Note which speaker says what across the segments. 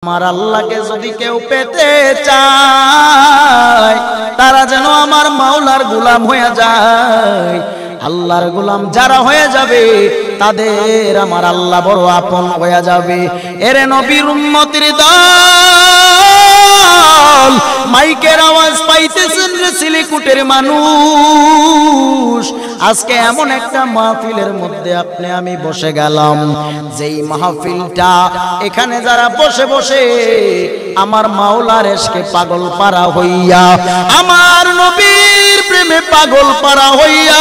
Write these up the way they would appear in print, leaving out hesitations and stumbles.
Speaker 1: আমার আল্লাহকে যদি কেউ পেতে চায় তারা যেন আমার মাওলার গোলাম হয়ে যায়। আল্লাহর গোলাম যারা হয়ে যাবে তাদের আমার আল্লাহ বড় আপন হয়ে যাবে। এরে নবীর উম্মতের দল, মাইকের আওয়াজ পাইতেছেন রে সিলিকুটের মানুষ, আজকে এমন একটা মাহফিলের মধ্যে আপনি আমি বসে গেলাম, যেই মাহফিলটা এখানে যারা বসে বসে আমার মাওলার এশকে পাগল পারা হইয়া, আমার নবীর প্রেমে পাগল পারা হইয়া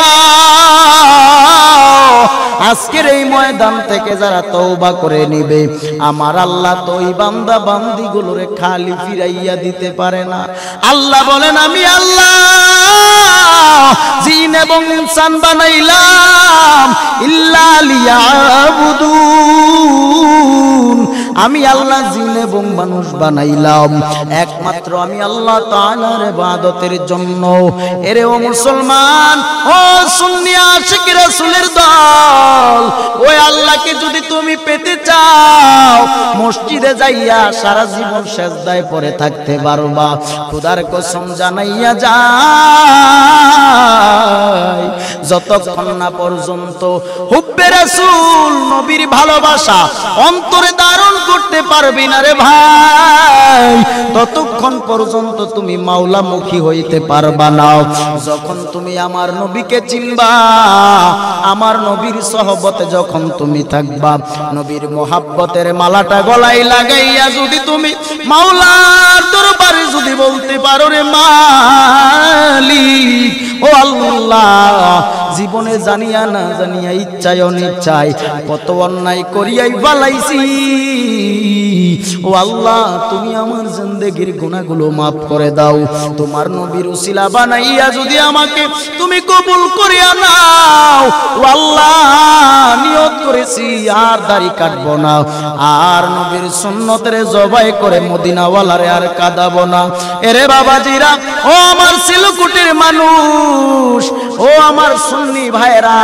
Speaker 1: আজকের এই ময়দান থেকে যারা তওবা করে নিবে, আমার আল্লাহ তো ওই বান্দা বান্দিগুলোরে খালি ফিরাইয়া দিতে পারে না। আল্লাহ বলেন, আমি আল্লাহ জিন এবং ইনসান বানাইলাম ইল্লা লিয়াবুদুন, আমি আল্লাহ জিন এবং মানুষ বানাইলাম একমাত্র আমি আল্লাহ তাআলার ইবাদতের জন্য। এরে ও মুসলমান, ও সুন্নি আশিক রাসূলের দল, ওই আল্লাহকে যদি তুমি পেতে চাও মসজিদে যাইয়া সারা জীবন সেজদায় পড়ে থাকতে পারবা। খোদার কসম জানাইয়া যায়, যতক্ষণ না পর্যন্ত হুব্বে রাসূল নবীর ভালোবাসা অন্তরে ধারণ করতে পারবি না রে ভাই, ততক্ষণ পর্যন্ত তুমি মাওলামুখী হইতে পারবা না। যখন তুমি আমার নবীকে চিনবা, আমার নবীর সহবতে যখন তুমি থাকবা, নবীর মোহাব্বতের মালাটা গলায় লাগাইয়া যদি তুমি মাওলার দরবারে যদি বলতে পারো, রে মালিক ও আল্লাহ, জীবনে জানিয়া না জানিয়া ইচ্ছায় অনিচ্ছায় কত অন্যায় করিয়াই বালাইছি, ও আল্লাহ তুমি আমার জিন্দেগির গুনাহগুলো মাফ করে দাও। তোমার নবীর উসিলা বানাইয়া যদি আমাকে তুমি কবুল করিয়া নাও, ও আল্লাহ নিয়ত করেছি আর দাড়ি কাটবো না, আর নবীর সুন্নতের জবাই করে মদিনাওয়ালারে আর কাঁদাবো না। এরে বাবাজিরা, ও আমার সিলকুটির মানুষ, ও আমার সুন্নি ভাইরা,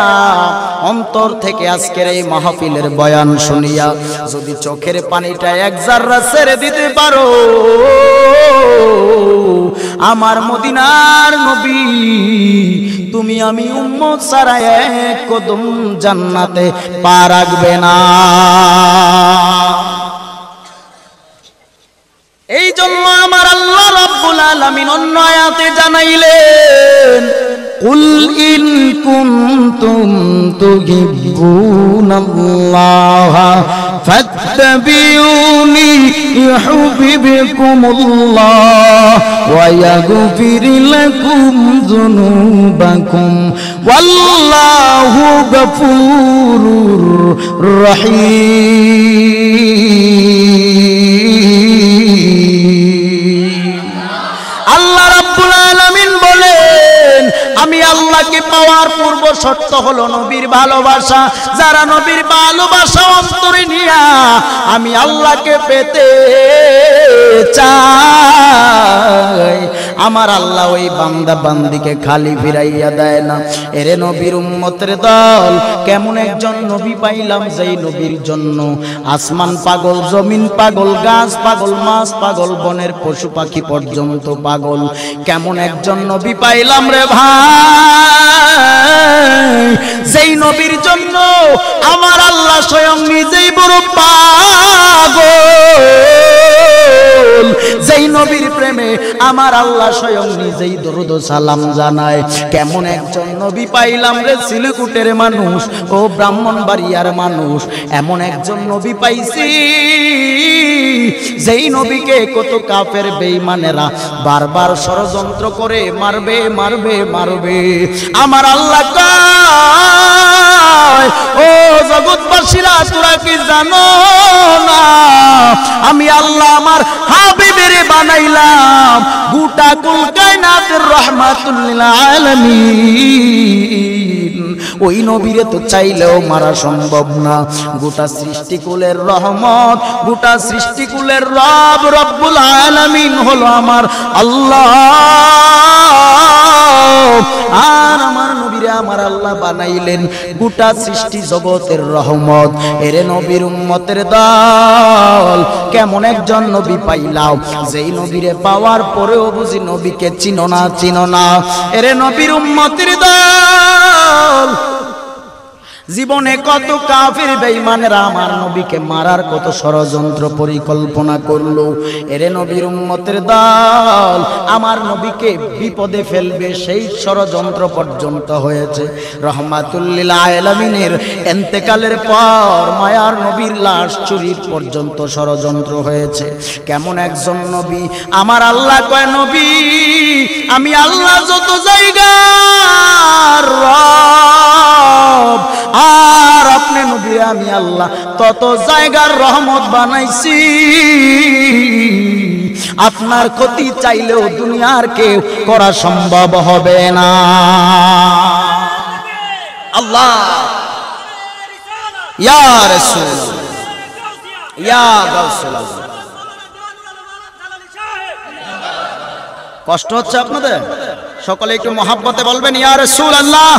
Speaker 1: অন্তর থেকে আজকের এই মাহফিলের বয়ান শুনিয়া যদি চোখের পানিটা এক জাররা ছেড়ে দিতে পারো, আমার মদিনার নবী তুমি আমি উম্মত ছাড়া এক কদম জান্নাতে পা রাখবে না। এই জন্য আমার আল্লাহ রাব্বুল আলামিন অন্য আয়াতে জানাইলেন, কুল ইন কুনতুম তুহিব্বুনাল্লাহ ফাত্তাবিউনি ইউহিব্বুকুমুল্লাহ ওয়া ইয়াগফির লাকুম যুনুবাকুম ওয়াল্লাহু গফুরুর রহিম। আল্লাহ রাব্বুল আলামিন বলেন, আমি আল্লাহকে পাওয়ার পূর্ব শর্ত হলো নবীর ভালোবাসা। যারা নবীর ভালোবাসা অন্তরে নিয়া আমি আল্লাহকে পেতে চাই, আমার আল্লাহ ওই বান্দা বান্দিকে খালি ফিরাইয়া দেয় না। এরে নবীর উম্মতের দল, কেমন একজন নবী পাইলাম যেই নবীর জন্য আসমান পাগল, জমিন পাগল, গাছ পাগল, মাছ পাগল, বনের পশু পাখি পর্যন্ত পাগল। কেমন একজন নবী পাইলাম রে ভাই, যেই নবীর জন্য আমার আল্লাহ স্বয়ং নিজেই বড় পাগল, যেই নবীর প্রেমে আমার আল্লাহ স্বয়ং নিজেই দরুদ সালাম জানায়। কেমন একজন নবী পাইলাম রে সিলকুটের মানুষ, ও ব্রাহ্মণবাড়িয়ার মানুষ, এমন একজন নবী পাইছি যেই নবীকে কত কাফের বেঈমানেরা বারবার ষড়যন্ত্র করে মারবে মারবে মারবে। আমার আল্লাহ কয়, ও জগৎবাসীরা তোরা কি জানো না, আমি আল্লাহ আমার হাবিবের বানাইলাম গোটা কুল কায়নাতের রাহমাতুল লিল আলামিন। ওই নবীরে তো চাইলেও মারা সম্ভব না। গোটা সৃষ্টিকুলের রহমত, গোটা সৃষ্টিকুলের রব রব্বুল আলামিন হলো আমার আল্লাহ। আর আমার নবীর নবীরে আমার আল্লাহ বানাইলেন গোটা সৃষ্টি জগতের রহমত। এরে নবীর উম্মতের দল, কেমন একজন নবী পাইলাও যেই নবীরে পাওয়ার পরেও বুঝি নবীকে চিনো না। এরে নবীর উম্মতের দল, জীবনে কত কাফির বেঈমানেরা আমার নবীকে মারার কত ষড়যন্ত্র পরিকল্পনা করলো। এরে নবীর উম্মতের দল, আমার নবীকে বিপদে ফেলবে সেই ষড়যন্ত্র পর্যন্ত হয়েছে। রহমাতুল লিল আলামিনের ইন্তেকালের পর মায়ার নবীর লাশ চুরির পর্যন্ত ষড়যন্ত্র হয়েছে। কেমন একজন নবী! আমার আল্লাহ কয়, নবী আমি আল্লাহ যত জায়গার রব, আর আপনি নবী আমি আল্লাহ তত জায়গার রহমত বানাইছি। আপনার ক্ষতি চাইলেও দুনিয়ার কেউ করা সম্ভব হবে না। আল্লাহ ইয়া রাসূল ইয়া গাউসুল আজম। কষ্ট হচ্ছে আপনাদের? সকলে একটু মহাব্বতে বলবেন ইয়া রাসূলুল্লাহ।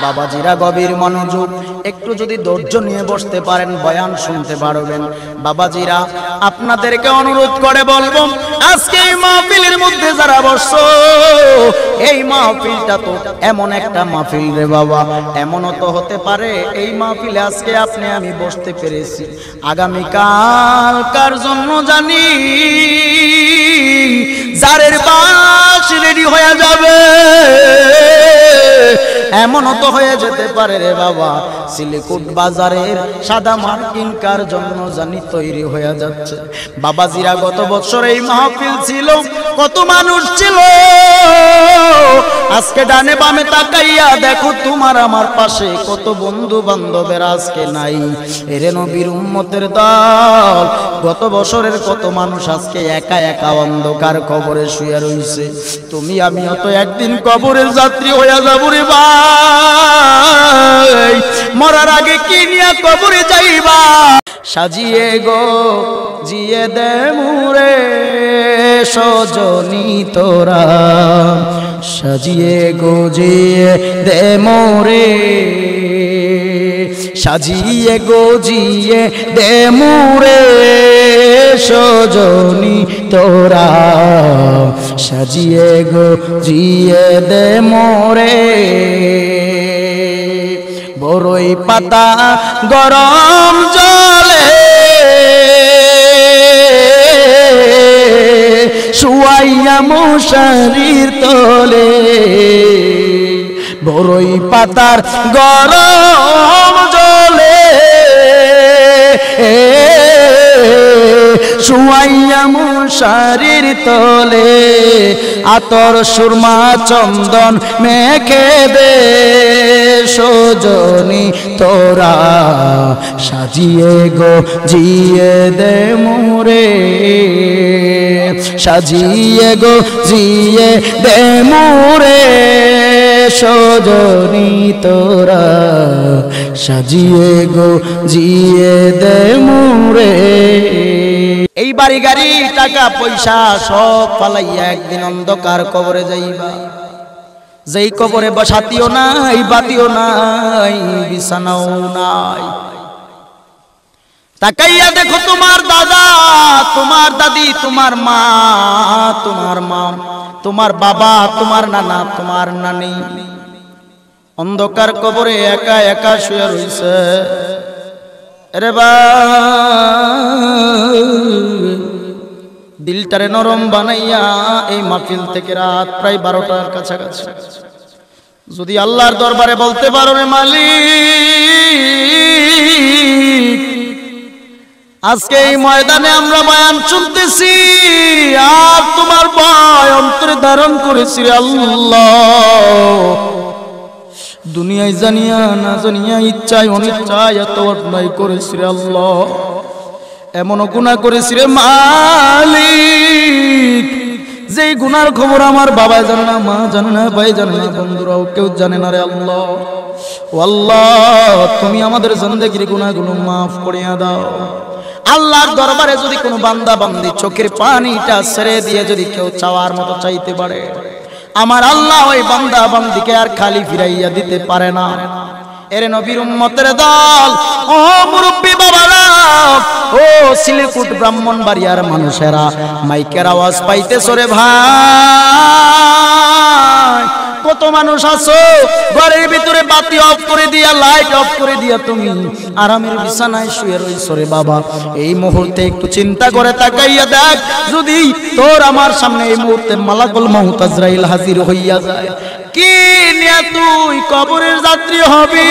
Speaker 1: বাবাজিরা গভীর মনোযোগ, একটু যদি ধৈর্য নিয়ে বসতে পারেন বয়ান শুনতে পারবেন। বাবাজিরা আপনাদেরকে অনুরোধ করে বলবো, আজকে এই মাহফিলের মধ্যে যারা বসছো, এই মাহফিলটা তো এমন একটা মাহফিল রে বাবা, এমনও তো হতে পারে এই মাহফিলে আজকে আপনি আমি বসতে পেরেছি, আগামীকাল কার জন্য জানি জারের বাস রেডি হয়ে যাবে। এমনও তো হয়ে যেতে পারে রে বাবা, সিলিকুট বাজারের সাদা মার্কিন কার জন্য জানি তৈরি হয়ে যাচ্ছে। বাবাজিরা গত বছর এই মাহফিল ছিল, কত মানুষ ছিল। আজকে ডানে বামে তাকাইয়া দেখো তোমার আমার পাশে কত বন্ধু বান্ধবের আজকে নাই। এরে নবীর উম্মতের দল, গত বছরের কত মানুষ আজকে একা একা অন্ধকার কবরে শুয়ে রইছে। তুমি আমিও তো একদিন কবরের যাত্রী হয়ে যাবো রে ভাই। মরার আগে কি নিয়ে কবরে যাইবা? সাজিয়ে গো জিয়ে দে মুরে সজনী তোরা, সাজিয়ে গো জিয়ে দে মোরে, সাজিয়ে গো জিয়ে দে মুরে সজনী তোরা, সাজিয়ে গো জিয়ে দে মোরে। বড়ই পাতা গরম জলে শুয়াইয়া মশারির তলে, বড়ই পাতার গরম জলে শুয়াইয়া মশারির তলে, আতর সুরমা চন্দন মেখে দে সজনী তোরা, সাজিয়ে গো জিয়ে দে মোরে, সাজিয়ে গো জিয়ে দে মোরে সজনী তোরা, সাজিয়ে গো জিয়ে দে মোরে। এই বাড়ি গাড়ি টাকা পয়সা সব ফালাইয়া একদিন অন্ধকার কবরে যাইবা। যেই কবরে বসাতিও নাই, বাতিও নাই, বিছানাও নাই। তাকাইয়া দেখো তোমার দাদা, তোমার দাদি, তোমার মা, তোমার বাবা, তোমার নানা, তোমার নানি অন্ধকার কবরে একা একা শুয়ে রইছে। আরে দিলটারে নরম বানাইয়া এই মাহফিল থেকে রাত প্রায় 12টার কাছাকাছি যদি আল্লাহর দরবারে বলতে পারো, রে মালিক আজকে এই ময়দানে আমরা বয়ান শুনতেছি আর তোমার ভয় অন্তরে ধারণ করেছি রে আল্লাহ। দুনিয়ায় জানিয়া না জানিয়া, ইচ্ছায় অনিচ্ছায় এত অন্যায় করেছি রে আল্লাহ, এমনও গুনাহ করেছি রে মালিক যেই গুনার খবর আমার বাবা জানে না, মা জানে না, ভাই জানে না, বন্ধুরাও কেউ জানে না রে আল্লাহ। ও আল্লাহ, তুমি আমাদের জিন্দেগির গুনাহগুলো মাফ করিয়া দাও। আল্লাহর দরবারে যদি কোনো বান্দা বান্দি চোখের পানিটা ছেড়ে দিয়ে যদি কেউ চাওয়ার মতো চাইতে পারে, আমার আল্লাহ ওই বান্দা বান্দিকে আর খালি ফিরাইয়া দিতে পারে না। এর নবীর উম্মতের দল, ও মুরব্বী বাবারা, ও সিলেকুট ব্রাহ্মণবাড়িয়ার মানুষেরা, মাইকের আওয়াজ পাইতেছো রে ভাই? কত মানুষ আছো ঘরের ভিতরে বাতি অফ করে দিয়া, লাইট অফ করে দিয়া তুমি আরামের বিছানায় শুয়ে রইছো রে বাবা। এই মুহূর্তে একটু চিন্তা করে তাকাইয়া দেখ, যদি তোর আমার সামনে এই মুহূর্তে মালাকুল মউত আজরাইল হাজির হইয়া যায়, কি নিয়ে তুই কবরের যাত্রী হবি?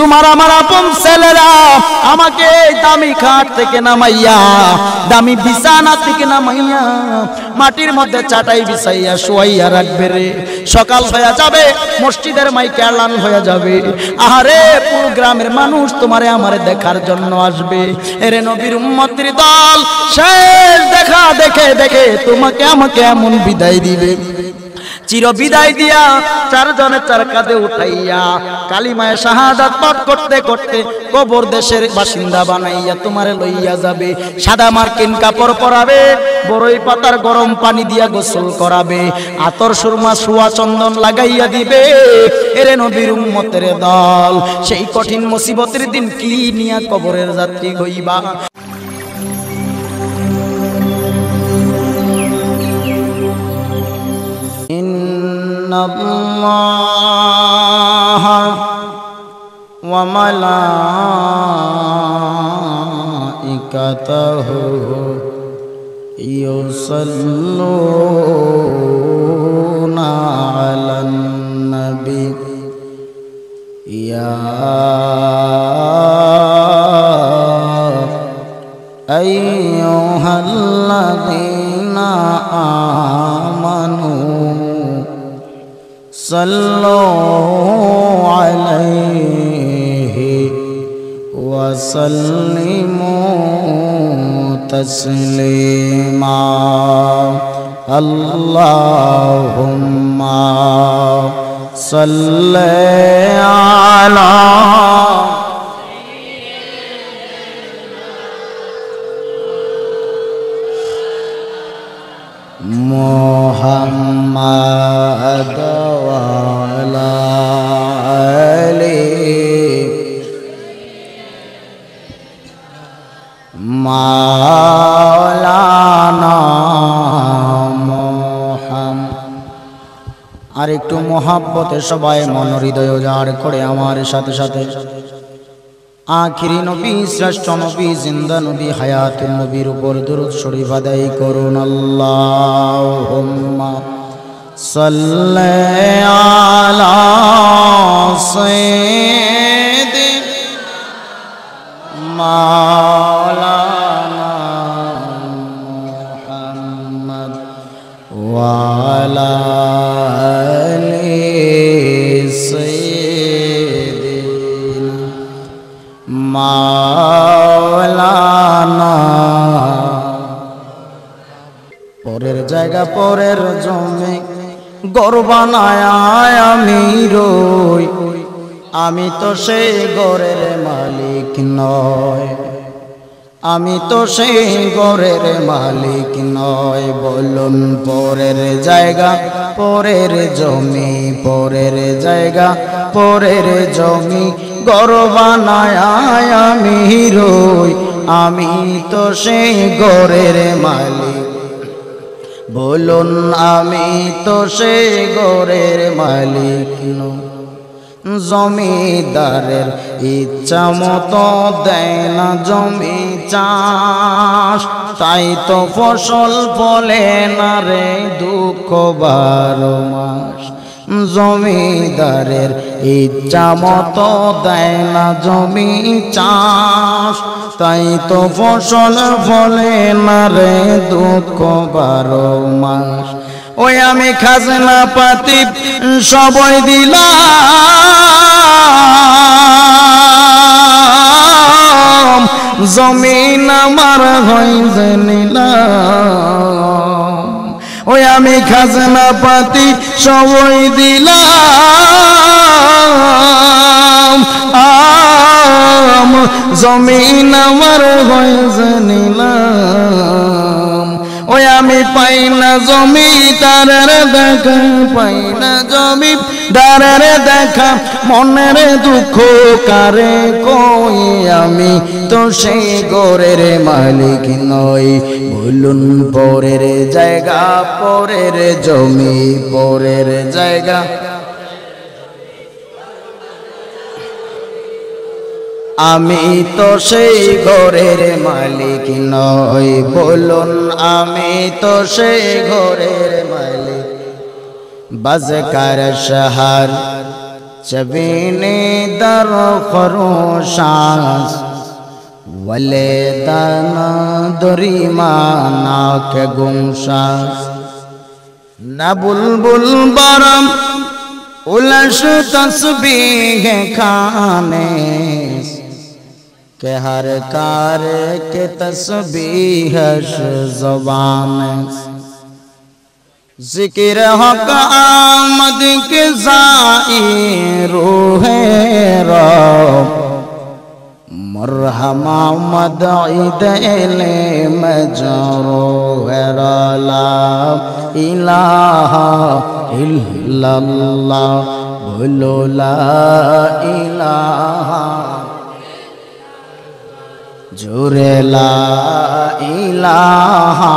Speaker 1: তোমার আমার আপন ছেলেরা আমাকে দামি খাট থেকে নামাইয়া, দামি বিছানা থেকে নামাইয়া মাটির মধ্যে চাটাই বিছাইয়া শুয়াইয়া রাখবে রে। সকাল হয়ে যাবে, মসজিদের মাইকে এলান হয়ে যাবে, আহারে পুরো গ্রামের মানুষ তোমারে আমারে দেখার জন্য আসবে। এরে নবীর উম্মতের দল, শেষ দেখা দেখে দেখে তোমাকে আমাকে এমন বিদায় দিবে, চির বিদায় দিয়া চারজনের চার কাঁধে উঠাইয়া কালিমায়ে শাহাদাত পাঠ করতে করতে কবর দেশের বাসিন্দা বানাইয়া তোমারে লইয়া যাবে। সাদা মার্কিন কাপড় পরাবে, বড়ই পাতার গরম পানি দিয়া গোসল করাবে, আতর সুরমা সুয়া চন্দন লাগাইয়া দিবে। এরে নবীর উম্মতের দল, সেই কঠিন মুসিবতের দিন কি নিয়া কবরের যাত্রী হইবা? ইন্নাল্লাহা ওয়া মালাইকাতাহু ইউসাল্লুনা আলান নবী ইয়া আইয়ুহাল্লাযীনা আমানু সাল্লু আলাইহি ওয়া সাল্লিমু তাসলিমা। আল্লাহুম্মা সাল্লি আলা মুহাম্মাদ ওয়া আলা আলিহি মাওলানা মুহাম্মদ। আর একটু মোহাব্বতে সবাই মন হৃদয় উজাড় করে আমার সাথে সাথে আখিরি নবী, শ্রেষ্ঠ নবী, জিন্দা নবী, হায়াতুন নবীর উপর দরুদ শরীফ আদায় করুন। আল্লাহুম্মা সাল্লি আলা সাইয়্যিদিনা মাওলানা মুহাম্মদ ওয়া আলা আলি সাইয়্যিদিনা মাওলানা। পরের জায়গা পরের জমি ঘর বানায় আমি রই, আমি তো সেই ঘরের মালিক নয়, আমি তো সেই ঘরের মালিক নয়। বলুন পরের জায়গা পরের জমি, পরের জায়গা পরের জমি ঘর বানায় আমি রই, আমি তো সেই ঘরের মালিক। বলুন আমি তো সেই ঘরের মালিক নই। জমিদারের ইচ্ছা মতো দেয় না জমি চাষ, তাই তো ফসল ফলে না রে দুঃখ 12 মাস। জমিদারের ইচ্ছা মতো দেয় না জমি চাষ, তাই তো ফসল ফলে না রে দুঃখ 12 মাস। ওই আমি খাজনা পাতি সবই দিলাম, জমিন আমার হইছে নিলাম। ওই আমি খাজনা পাতি সবই দিলাম, জমিন আমার হইছে নিলাম। ওই আমি পাই না জমিদারের দেখা, পাই না জমিদারের দেখা, মনের দুঃখ কারে কই, আমি তো সেই ঘরের মালিক নই। বলুন পরের জায়গা, পরের জমি, পরের জায়গা, আমি তো সেই ঘরের মালিক নই। বলুন আমি তো সেই ঘরের মালিক। বাজকার শহর চবিনে দর খরোশাস, ওয়ালে দানা দরিমানা কে গুমশাস, না বুলবুল বরম उलश तस्बीह खाने के हर कार के तस्बीह ज़ुबान, ज़िक्र हक़ आमद के ज़ाइर है रब, मरहमा मदईद ले मजरो है ला इलाहा इल्लल्लाह, बोलो ला इलाहा, जोरे ला इलाहा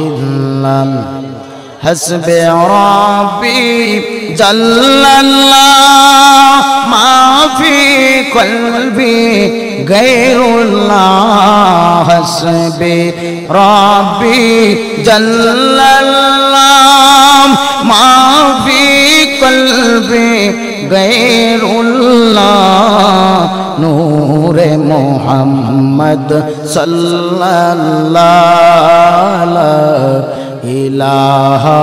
Speaker 1: इल्लल्लाह, हस्बे रब्बी जल्लल्लाह, माफी क़ल्बी गैरुल्लाह, हस्बे रब्बी जल्लल्लाह, माफी क़ल्बी गैरुल्लाह, नूरे मोहम्मद सल्लल्लाहु इलाहा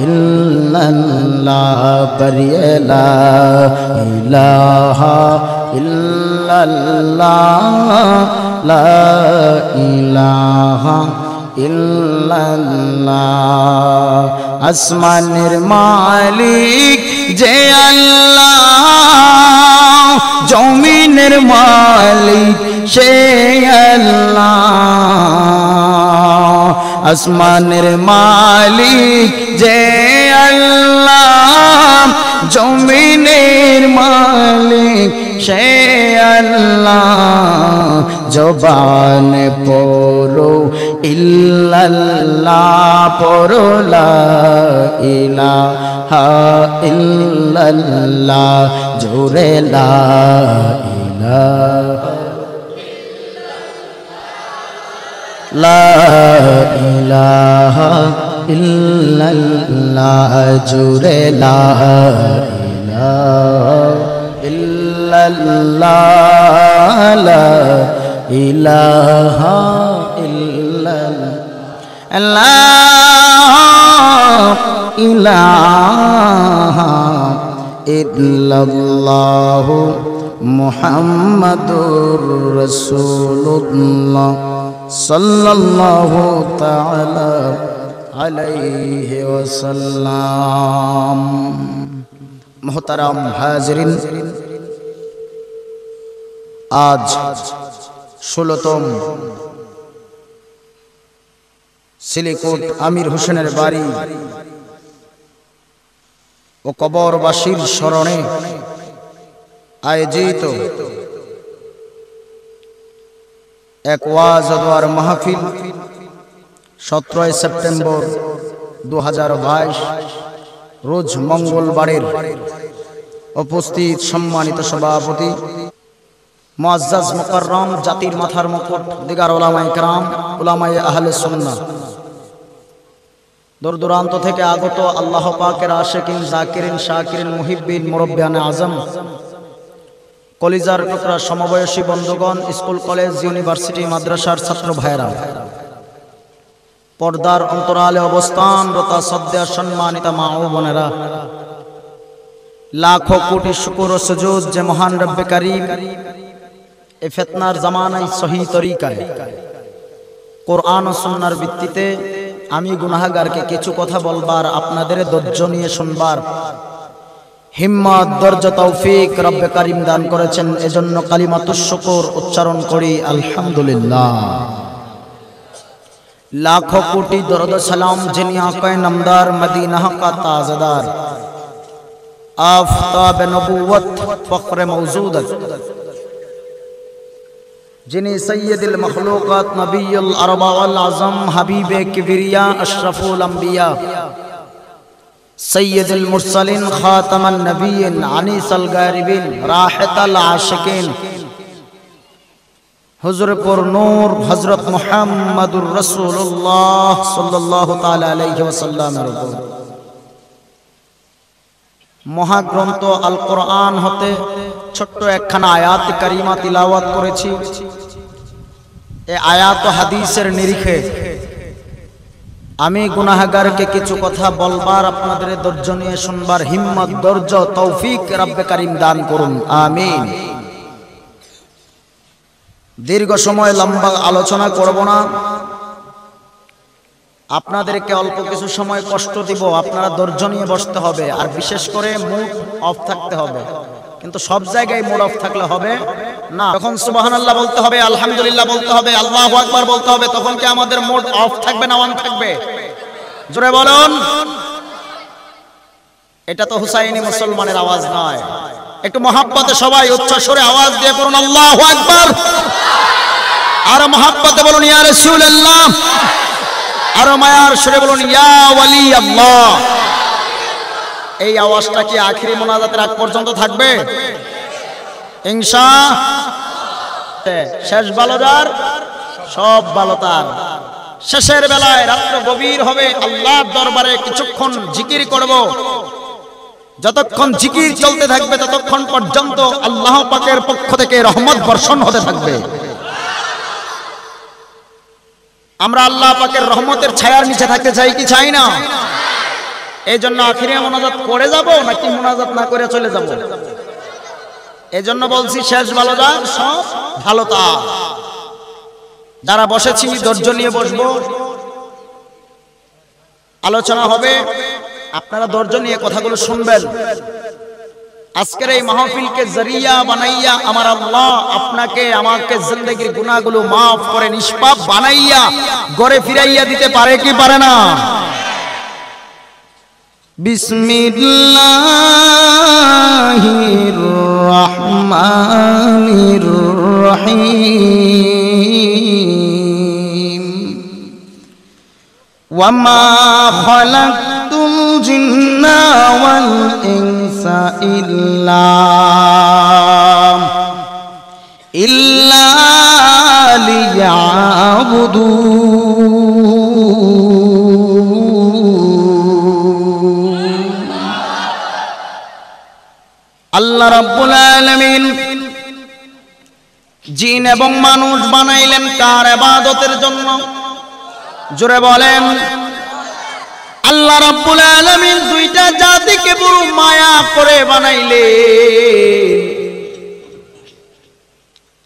Speaker 1: इल्लल्लाह, परिये ला इलाहा इल्लल्लाह, ला इलाहा इल्लल्लाह। আসমানের মালিক যে আল্লাহ, জমিনের মালিক সে আল্লাহ। আসমানের মালিক যে আল্লাহ, জমিনের মালিক সে আল্লাহ। জবানে পড়ো ইল্লাল্লাহ, পড়ো লা ইলাহা ইল্লাল্লাহ, জোরে লা ইলাহা লা ইলাহা ইল্লাল্লাহ, জোরে লা ইলাহা ইল্লাল্লাহ, লা ইলাহা ইল্লাল্লাহ, লা ইলাহা ইল্লাল্লাহ, মুহাম্মাদুর রাসূলুল্লাহ সাল্লাল্লাহু তাআলা আলাইহি ওয়াসাল্লাম। মুহতারাম হাজিরিন, আজ 16তম সিলিকোট আমির হোসেনের বাড়ি ও কবরবাসীর স্মরণে আয়োজিত এক ওয়াজ ও দোয়ার মাহফিল 17 সেপ্টেম্বর 2022 রোজ মঙ্গলবারের উপস্থিত সম্মানিত সভাপতি মুআজ্জাজ মুকাররম, জাতির মাথার মুকুট, দিগার উলামায়ে কেরাম, উলামায়ে আহলে সুন্নাহ, দূর দূরান্ত থেকে আগত আল্লাহ পাকের আশিকিন, জাকিরিন, শাকিরিন, মুহিব্বিন, মুরব্বিয়ানে আজম, কলিজার টুকরা সমবয়সী বন্ধুগণ, স্কুল কলেজ ইউনিভার্সিটি মাদ্রাসার ছাত্র ভাইরা, পর্দার অন্তরালে অবস্থানরত শ্রদ্ধেয় সম্মানিতা মা ও বোনেরা, লাখো কোটি শুকর ও সুজুদ যে মহান রব্বে কারীম এই ফিতনার জামানায় সহি তরিকায় কোরআন ও সুন্নাহর ভিত্তিতে আমি গুনাহগারকে কিছু কথা বলবার, আপনাদের ধৈর্য নিয়ে শুনবার হিম্মত, ধৈর্য, তৌফিক রব্বে কারীম দান করেছেন। এজন্য কালিমাতুশ শুকর উচ্চারণ করি আলহামদুলিল্লাহ। लाखों कोटि दरूद सलाम जिन आक़ाए नामदार मदीना का ताज़दार आफ़ताब नबूवत फ़ख्र मौजूदत जिन्हें सैयदुल मखलूक़ात नबीयुल अरबा वल आज़म हबीबे किबरिया अशरफुल अंबिया सैयदुल मुरसलीन ख़ातमुन नबिय्यीन अनीसुल गारिबीन राहतुल आशिकीन हुज़ूर पुर नूर हज़रत मुहम्मदुर रसूलुल्लाह सल्लल्लाहु ताला अलैहि वसल्लम महाग्रंथ आल कुरआन होते छोट्ट एकखाना आयात करीमा तिलावत करेছি ए आयात ও হাদিসের নিরিখে আমি গুনাহগারকে কিছু কথা বলবার আপনাদের ধৈর্য নিয়ে শুনবার হিম্মত ধৈর্য তৌফিক রব্বে কারীম দান করুন আমিন। দীর্ঘ সময় লম্বা আলোচনা করব না, আপনাদেরকে অল্প কিছু সময় কষ্ট দিব, আপনারা ধৈর্য নিয়ে বসতে হবে আর বিশেষ করে মুড অফ থাকতে হবে। কিন্তু সব জায়গায় মুড অফ থাকলে হবে না। যখন সুবহানাল্লাহ বলতে হবে, আলহামদুলিল্লাহ বলতে হবে, আল্লাহু আকবার বলতে হবে, তখন কি আমাদের মুড অফ থাকবে না অন থাকবে? জোরে বলুন। এটা তো হুসাইনি মুসলমানের আওয়াজ নয়, একটু মহাব্বতে সবাই উচ্চ স্বরে আওয়াজ দিয়ে করুন আল্লাহু আকবার। আর মহাব্বতে বলুন ইয়া রাসূলুল্লাহ, আর মায়ার সুরে বলুন ইয়া ওয়ালি আল্লাহ। এই আওয়াজটা কি আখিরি মোনাজাতের আগ পর্যন্ত থাকবে? ইনশাআল্লাহ। শেষ ভালো যার সব ভালো তার। শেষের বেলায় রাত্র গভীর হবে, আল্লাহর দরবারে কিছুক্ষণ জিকির করব। যতক্ষণ জিকির চলতে থাকবে ততক্ষণ পর্যন্ত আল্লাহ পাকের পক্ষ থেকে রহমত বর্ষণ হতে থাকবে। আমরা আল্লাহ পাকের রহমতের ছায়ার নিচে থাকতে চাই কি চাই না? এই জন্য আখিরে মোনাজাত করে যাব নাকি মোনাজাত না করে চলে যাব? এই জন্য বলছি শেষ ভালো যার সব ভালো তার। যারা বসেছি ধৈর্য নিয়ে বসবো, আলোচনা হবে, আপনারা ধৈর্য নিয়ে কথাগুলো শুনবেন। আজকের এই মাহফিলকে জরিয়া বানাইয়া আমার আল্লাহ আপনাকে আমাকে জিন্দেগীর গুনাহগুলো মাফ করে নিষ্পাপ বানাইয়া ঘরে ফিরাইয়া দিতে পারে কি পারে না? বিসমিল্লাহির রহমানির রহিম। ওয়ামা খালাকতুল জিন্না ওয়াল ইনসা ইল্লা লিয়াবুদুন। আল্লাহ রাব্বুল আলামিন জিন এবং মানুষ বানাইলেন কার ইবাদতের জন্য? জোরে বলেন। আল্লাহ রাব্বুল আলামিন দুইটা জাতিকে বড় মায়া করে বানাইলেন।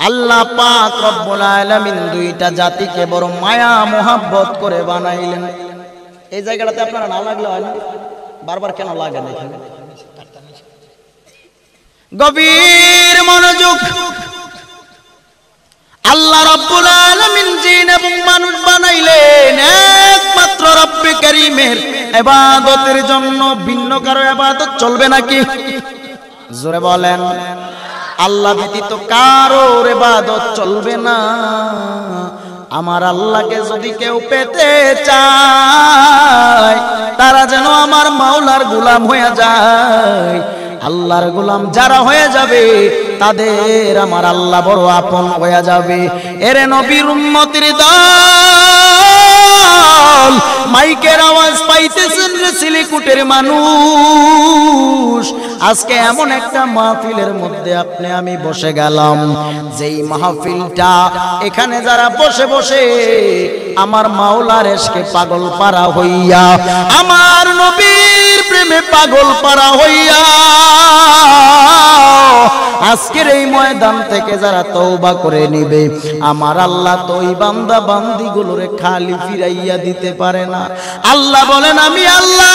Speaker 1: আল্লাহ পাক রব্বুল আলামিন দুইটা জাতিকে বড় মায়া মোহাব্বত করে বানাইলেন। এই জায়গাটাতে আপনারা না লাগলে হয় না? বারবার কেন লাগে না? এখানে গভীর মনোযোগ। আল্লাহ রাব্বুল আলামিন জিন এবং মানুষ বানাইলেন একমাত্র রব্বে কারীমের ইবাদতের জন্য। ভিন্ন কারো ইবাদত চলবে নাকি? জোরে বলেন। আল্লাহ ব্যতীত কারোর ইবাদত চলবে না। আমার আল্লাহকে যদি কেউ পেতে চায় তারা যেন আমার মাওলার গোলাম হয়ে যায়। আল্লাহর গোলাম যারা হয়ে যাবে তাদের আমার আল্লাহ বড় আপন হয়ে যাবে। এরে নবীর উম্মতের দল, মাইকের আওয়াজ পাইতেছেন রে সিলিকুটের মানুষ। আজকে এমন একটা মাহফিলের মধ্যে আপনি আমি বসে গেলাম, যেই মাহফিলটা এখানে যারা বসে বসে আমার মাওলার এশকে পাগল পারা হইয়া, আমার নবীর প্রেমে পাগল পারা হইয়া আজকের এই ময়দান থেকে যারা তওবা করে নিবে, আমার আল্লাহ তো ওই বান্দা বান্দিগুলোরে খালি ফিরাইয়া দিতে পারে না। আল্লাহ বলেন আমি আল্লাহ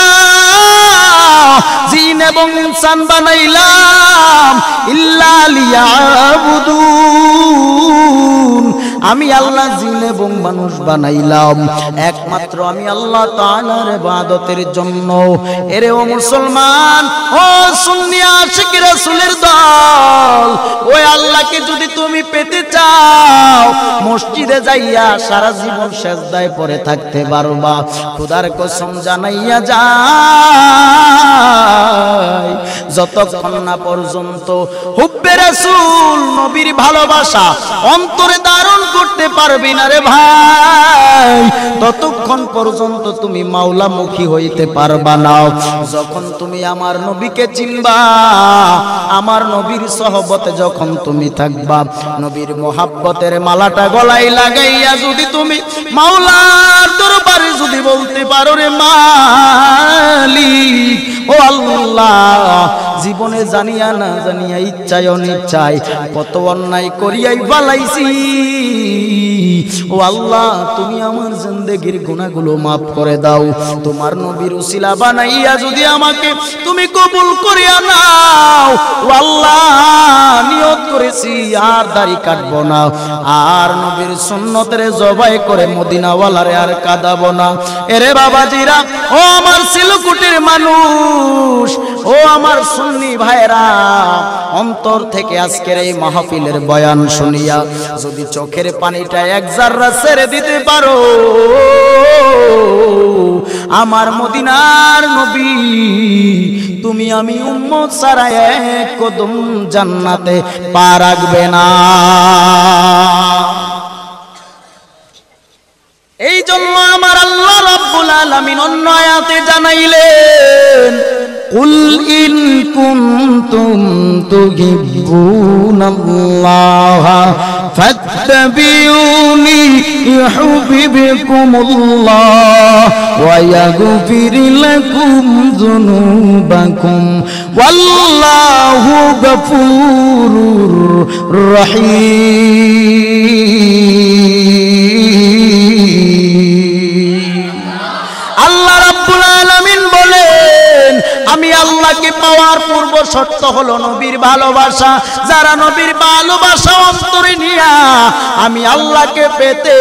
Speaker 1: জিন এবং ইনসান বানাইলাম ইল্লা লিয়াবুদুন, আমি আল্লাহ জিন এবং মানুষ বানাইলাম একমাত্র আমি আল্লাহ তাআলার ইবাদতের জন্য। এরে ও মুসলমান, ও সুন্নি আশিক রাসূলের দল, ওই আল্লাহকে যদি তুমি পেতে চাও মসজিদে যাইয়া সারা জীবন সেজদায় পড়ে থাকতে পারবা। খোদার কসম জানাইয়া যায় যতক্ষণ না পর্যন্ত হুব্বে রাসূল নবীর ভালোবাসা অন্তরে ধারণ করতে পারবি না রে ভাই, ততক্ষণ পর্যন্ত তুমি মাওলামুখী হইতে পারবা না। যখন তুমি আমার নবীকে চিনবা, আমার নবীর সহবতে যখন তুমি থাকবা, নবীর মোহাব্বতের মালাটা গলায় লাগাইয়া যদি তুমি মাওলার দরবারে যদি বলতে পারো রে মালিক ও আল্লাহ, জীবনে জানিয়া না জানিয়া ইচ্ছায় অনিচ্ছায় কত অন্যায় করিয়াই বালাইছি, ও আল্লাহ তুমি আমার জিন্দেগির গুনাহগুলো মাফ করে দাও। তোমার নবীর উসিলা বানাইয়া যদি আমাকে তুমি কবুল করিয়া নাও, ও আল্লাহ নিয়ত করেছি আর দাড়ি কাটবো না, আর নবীর সুন্নতের জবাই করে মদিনাওয়ালারে আর কাঁদাবো না। এরে বাবাজিরা, ও আমার সিলকুটির মানুষ, ও আমার সুন্নি ভাইরা, অন্তর থেকে আজকের এই মাহফিলের বয়ান শুনিয়া যদি চোখের পানিটা এক জাররা ছেড়ে দিতে পারো, আমার মদিনার নবী তুমি আমি উম্মত ছাড়া এক কদম জান্নাতে পা রাখবে না। এই জন্য আমার আল্লাহ রাব্বুল আলামিন অন্য আয়াতে জানাইলেন, কুল ইন কুনতুম তুহিব্বুনাল্লাহ ফাত্তাবিউনি ইউহিব্বুকুমুল্লাহ ওয়া ইয়াগফির লাকুম যুনুবাকুম ওয়াল্লাহু গফুরুর রহিম। আল্লাহ রাব্বুল আলামিন বলেন, আমি আল্লাহকে পাওয়ার পূর্ব শর্ত হলো নবীর ভালোবাসা। যারা নবীর ভালোবাসা অন্তরে নিয়া আমি আল্লাহকে পেতে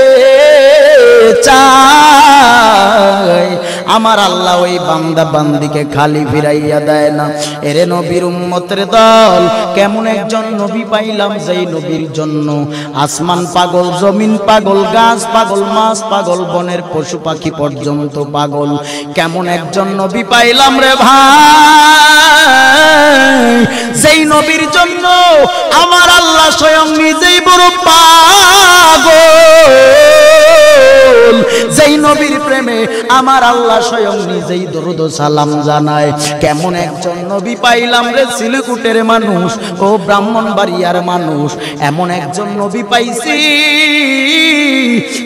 Speaker 1: চাই, আমার আল্লাহ ওই বান্দা বান্দিকে খালি ফিরাইয়া দেয় না। এরে নবীর উম্মতের দল, কেমন একজন নবী পাইলাম যেই নবীর জন্য আসমান পাগল, জমিন পাগল, গাছ পাগল, মাছ পাগল, বনের পশু পাখি পর্যন্ত পাগল। কেমন একজন নবী পাইলাম রে ভাই, যেই নবীর জন্য আমার আল্লাহ স্বয়ং নিজেই বড় পাগল, যেই নবীর প্রেমে আমার আল্লাহ স্বয়ং নিজেই দরুদ সালাম জানায়। কেমন একজন নবী পাইলাম রে সিলকুটের মানুষ, ও ব্রাহ্মণবাড়িয়ার মানুষ, এমন একজন নবী পাইছি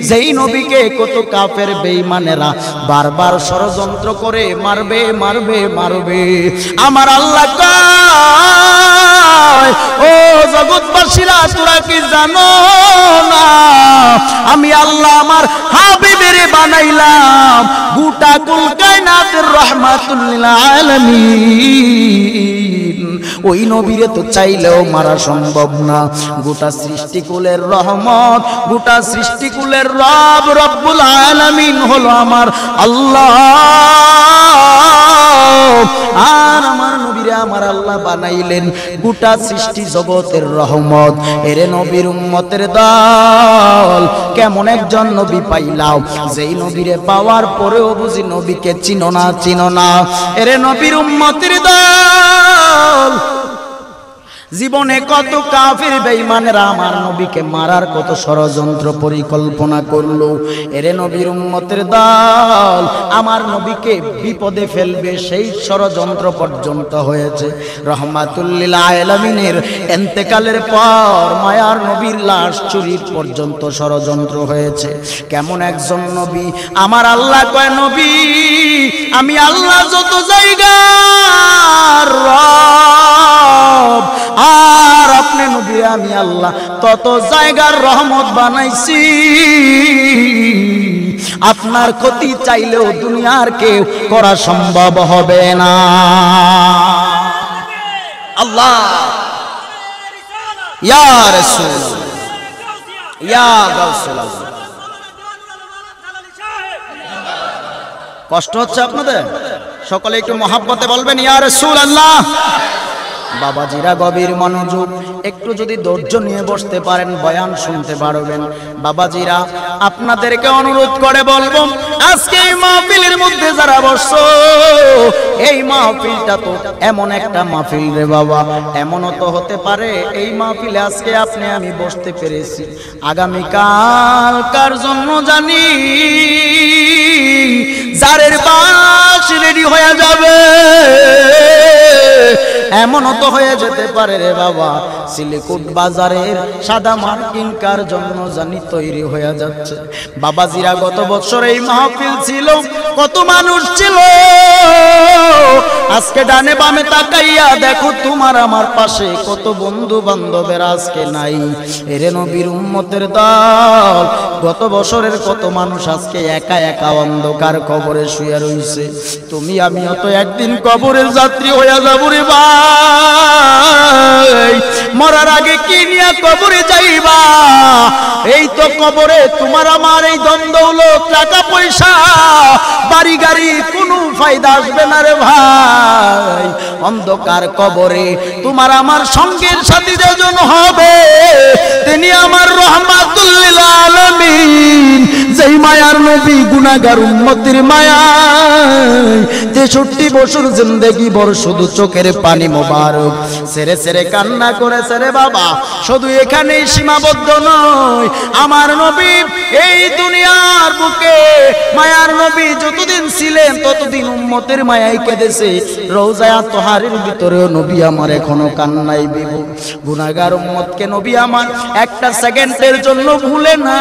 Speaker 1: যেই নবীকে কত কাফের বেঈমানেরা বারবার ষড়যন্ত্র করে মারবে মারবে মারবে। আমার আল্লাহ কয়, ও জগৎবাসীরা তোরা কি জানো না আমি আল্লাহ আমার হাবিবের বানাইলাম গোটা কুল কায়নাতের রাহমাতুল লিল আলামিন। ওই নবীরে তো চাইলেও মারা সম্ভব না। গোটা সৃষ্টিকুলের রহমত, গোটা সৃষ্টিকুলের রব রব্বুল আলামিন হলো আমার আল্লাহ। আর আমার নবীরে আমার আল্লাহ বানাইলেন গোটা সৃষ্টি জগতের রহমত। এরে নবীর উম্মতের দল, কেমন একজন নবী পাইলাও যেই নবীরে পাওয়ার পরেও বুঝি নবীকে চিনো না, চিনো না। এরে নবীর উম্মতের দল, জীবনে কত কাফির বেঈমানেরা আমার নবীকে মারার কত ষড়যন্ত্র পরিকল্পনা করলো। এরে নবীর উম্মতের দল, আমার নবীকে বিপদে ফেলবে সেই ষড়যন্ত্র পর্যন্ত হয়েছে। রহমাতুল লিল আলামিনের ইন্তেকালের পর মায়ার নবীর লাশ চুরির পর্যন্ত ষড়যন্ত্র হয়েছে। কেমন একজন নবী, আমার আল্লাহ কয় নবী আমি আল্লাহ যত জায়গার রব, আর আপনি নবী আমি আল্লাহ তত জায়গার রহমত বানাইছি। আপনার ক্ষতি চাইলেও দুনিয়ার কেউ করা সম্ভব হবে না। আল্লাহ ইয়া রাসূল ইয়া গাউসুল আজম। কষ্ট হচ্ছে আপনাদের? সকলে একটু মহাব্বতে বলবেন ইয়া রাসূলুল্লাহ। বাবাজিরা গভীর মনোযোগ, একটু যদি ধৈর্য নিয়ে বসতে পারেন বয়ান শুনতে পারবেন। বাবাজিরা আপনাদেরকে অনুরোধ করে বলবো, আজকে এই মাহফিলের মধ্যে যারা বসছো, এই মাহফিলটা তো এমন একটা মাহফিল রে বাবা, এমনও তো হতে পারে এই মাহফিলে আজকে আপনি আমি বসতে পেরেছি, আগামীকাল কার জন্য জানি জারের বাস রেডি হয়ে যাবে। এমনও তো হয়ে যেতে পারে রে বাবা, সিলিকুট বাজারের সাদা মার্কিন কার জন্য জানি তৈরি হয়ে যাচ্ছে। বাবাজিরা গত বছর এই মাহফিল ছিল, কত মানুষ ছিল, আজকে ডানে বামে তাকাইয়া দেখো তোমার আমার পাশে কত বন্ধু বান্ধবের আজকে নাই। এরে নবীর উম্মতের দল, গত বছরের কত মানুষ আজকে একা একা অন্ধকার কবরে শুয়ে রইছে। তুমি আমিও তো একদিন কবরের যাত্রী হইয়া যাবো রে ভাই। মরার আগে কি নিয়ে কবরে যাইবা? এই তো কবরে তোমার আমার এই দ্বন্দ্ব, টাকা পয়সা, বাড়ি গাড়ি, কোনো ফায়দা আসবে না রে ভাই। অন্ধকার কবরে তোমার আমার সঙ্গের সাথী যেজন হবে, তিনি আমার রহমাতুল লিল আলামিন, যেই মায়ার নবী গুনাহগার উম্মতের মায়ায় 63 বছর জিন্দেগি ভর শুধু চোখের পানি মোবারক সেরে সেরে কান্না করেছে রে বাবা। শুধু এখানেই সীমাবদ্ধ নয়, আমার নবী এই দুনিয়ার বুকে মায়ার নবী যতদিন ছিলেন ততদিন উম্মতের মায়ায় কেঁদেছে। রওজায়ে তাহারের ভিতরেও নবী আমার এখনো কান্নায় বিভোর। গুনাহগার উম্মতকে নবী আমার একটা সেকেন্ডের জন্য ভুলে না।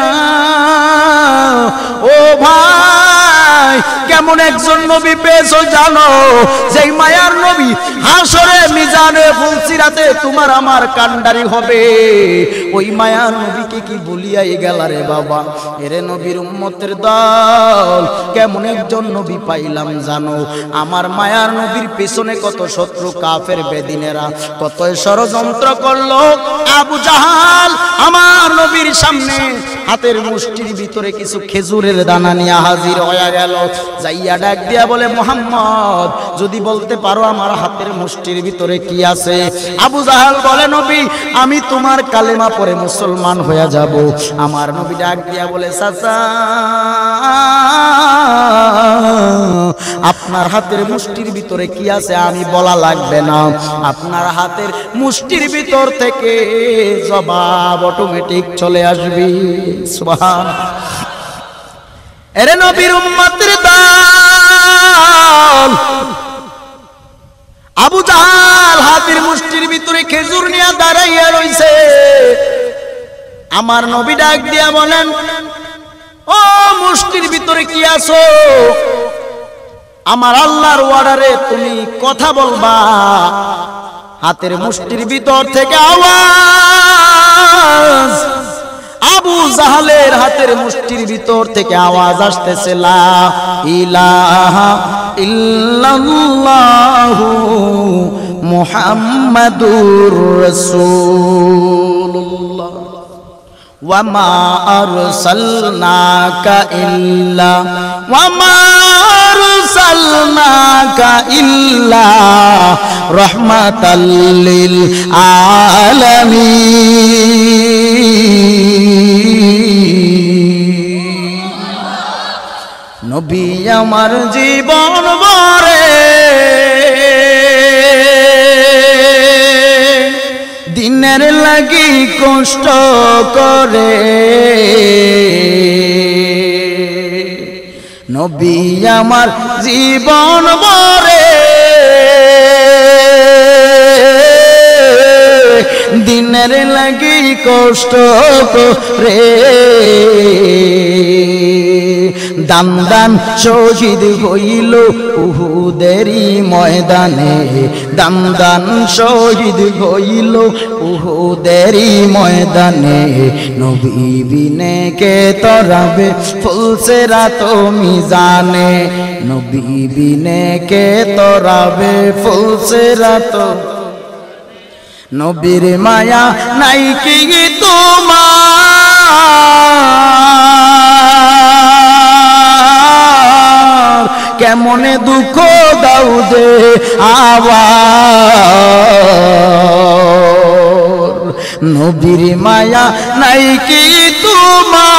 Speaker 1: ও ভাই, কেমন একজন নবী পেয়েছো জানো? যেই মায়ার নবী হাসরে মিজানে ফুলসিরাতে তোমার আমার কান্ডারি হবে। ওই মায়ার নবীকে কি বলিয়াই গেলা রে বাবা। এরে নবীর উম্মতের দল, কেমন একজন নবী পাইলাম জানো? আমার মায়ার নবীর পেছনে কত শত্রু কাফের বেদিনেরা কত ষড়যন্ত্র করলো। আবু জাহাল আমার নবীর সামনে হাতের মুষ্টির ভিতরে কিছু খেজুরের দানা নিয়ে হাজির হয়ে গেল। যাইয়া ডাক দিয়া বলে, মুহাম্মদ যদি বলতে পারো আমার হাতের মুষ্টির ভিতরে কি আছে? আবু জাহাল বলে, নবী আমি তোমার কালেমা পড়ে মুসলমান হয়ে যাব। আমার নবী ডাক দিয়া বলে, চাচা আপনার হাতের মুষ্টির ভিতরে কি আছে আমি বলা লাগবে না, আপনার হাতের মুষ্টির ভিতর থেকে জবাব অটোমেটিক চলে আসবে। সুবহানাল্লাহ। এরে নবীর উম্মতের দল, আবু জাহাল হাতের মুষ্টির ভিতরে খেজুর নিয়ে দাঁড়াইয়া রইছে। আমার নবী ডাক দিয়া বলেন, ও মুষ্টির ভিতরে কি আছো? আমার আল্লাহর অর্ডারে তুমি কথা বলবা। হাতের মুষ্টির ভিতর থেকে আওয়াজ, আবু জাহালের হাতের মুষ্টির ভিতর থেকে আওয়াজ আসতেছে, লা ইলাহা ইল্লাল্লাহু মুহাম্মাদুর রাসূলুল্লাহ ওয়া মা আরসালনাকা ইল্লা রাহমাতাল লিল আলামিন। নবী আমার জীবন ভরে দিনের লাগি কষ্ট করে। নবী আমার জীবন ভরে দিনের লাগি কষ্ট করে। দান দান শহীদ হইল উহুদেরই ময়দানে, দান দান শহীদ হইল উহুদেরই ময়দানে। নবী বিনে কে তরাবে ফুলসিরাত মিজানে, নবী বিনে কে তরাবে ফুলসিরাত। নবীর মায়া নাই কি তোমার, আবার নবীর মায়া নাই কি তোমার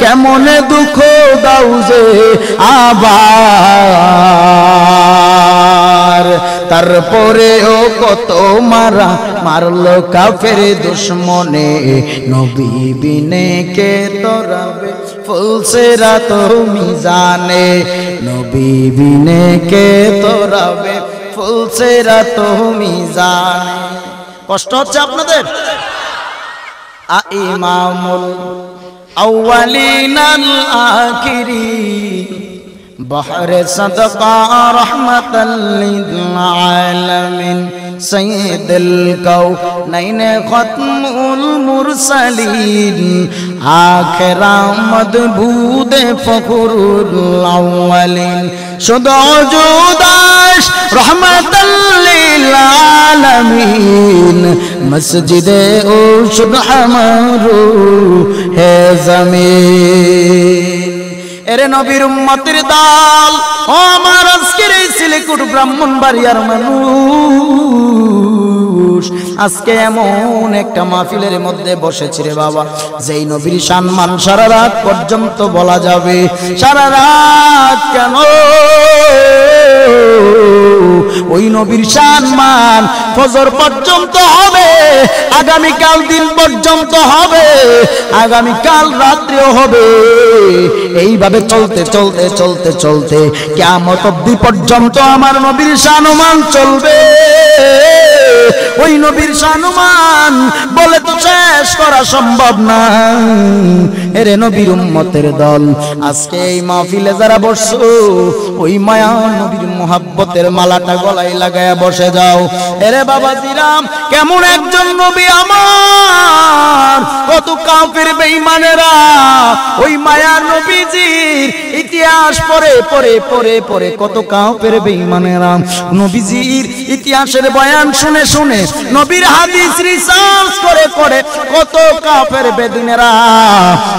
Speaker 1: কেমন দুঃখ দাও যে আবার তারপরেও কত মারা মারলো কাফের দুশ্মনে নবী বিনে কে তোরাবে ফুলসেরা তো মিজানে নবী বিনে কে তোরাবে ফুলসেরা তো মিজানে কষ্ট হচ্ছে আপনাদের ইমামুল আউয়ালিন আল আখিরিন বহরে সদকা রহমাতাল লিল আলামিন সৈয়দুল কাউনাইন খতমুল মুরসালিন আখিরা মদবুদ ফখরুল আউয়ালিন শুধু জুদাস রহমাতাল লিল আলামিন মসজিদে ও শুধু আমারু হে জমিন এরে নবীর উম্মতের দল ও আমার আজকের এই সিলেকুট ব্রাহ্মণবাড়িয়ার মানুষ আজকে এমন একটা মাহফিলের মধ্যে বসেছি রে বাবা যেই নবীর সম্মান সারা রাত পর্যন্ত বলা যাবে সারা রাত কেন ওই নবীর সম্মান ফজর পর্যন্ত হবে আগামীকাল দিন পর্যন্ত হবে আগামীকাল রাত্রিও হবে এইভাবে চলতে চলতে চলতে চলতে কিয়ামত অবধি পর্যন্ত আমার নবীর সম্মান চলবে ওই নবীর সম্মান বলে তো শেষ করা সম্ভব না এরে নবীর উম্মতের দল আজকে এই মাহফিলে যারা বসছো ওই মায়া নবীর মোহাব্বতের মালাটা গলায় লাগায়া বসে যাও এরে বাবাজিরাম কেমন একজন নবী আমার কত কাফের বেঈমানেরা ওই মায়া নবীজির ইতিহাস পড়ে পড়ে পড়ে পড়ে কত কাফের বেঈমানেরা নবীজির ইতিহাসের বয়ান শুনে শুনে নবীর হাদিস রিসার্চ করে করে কত কাফের বেদিনেরা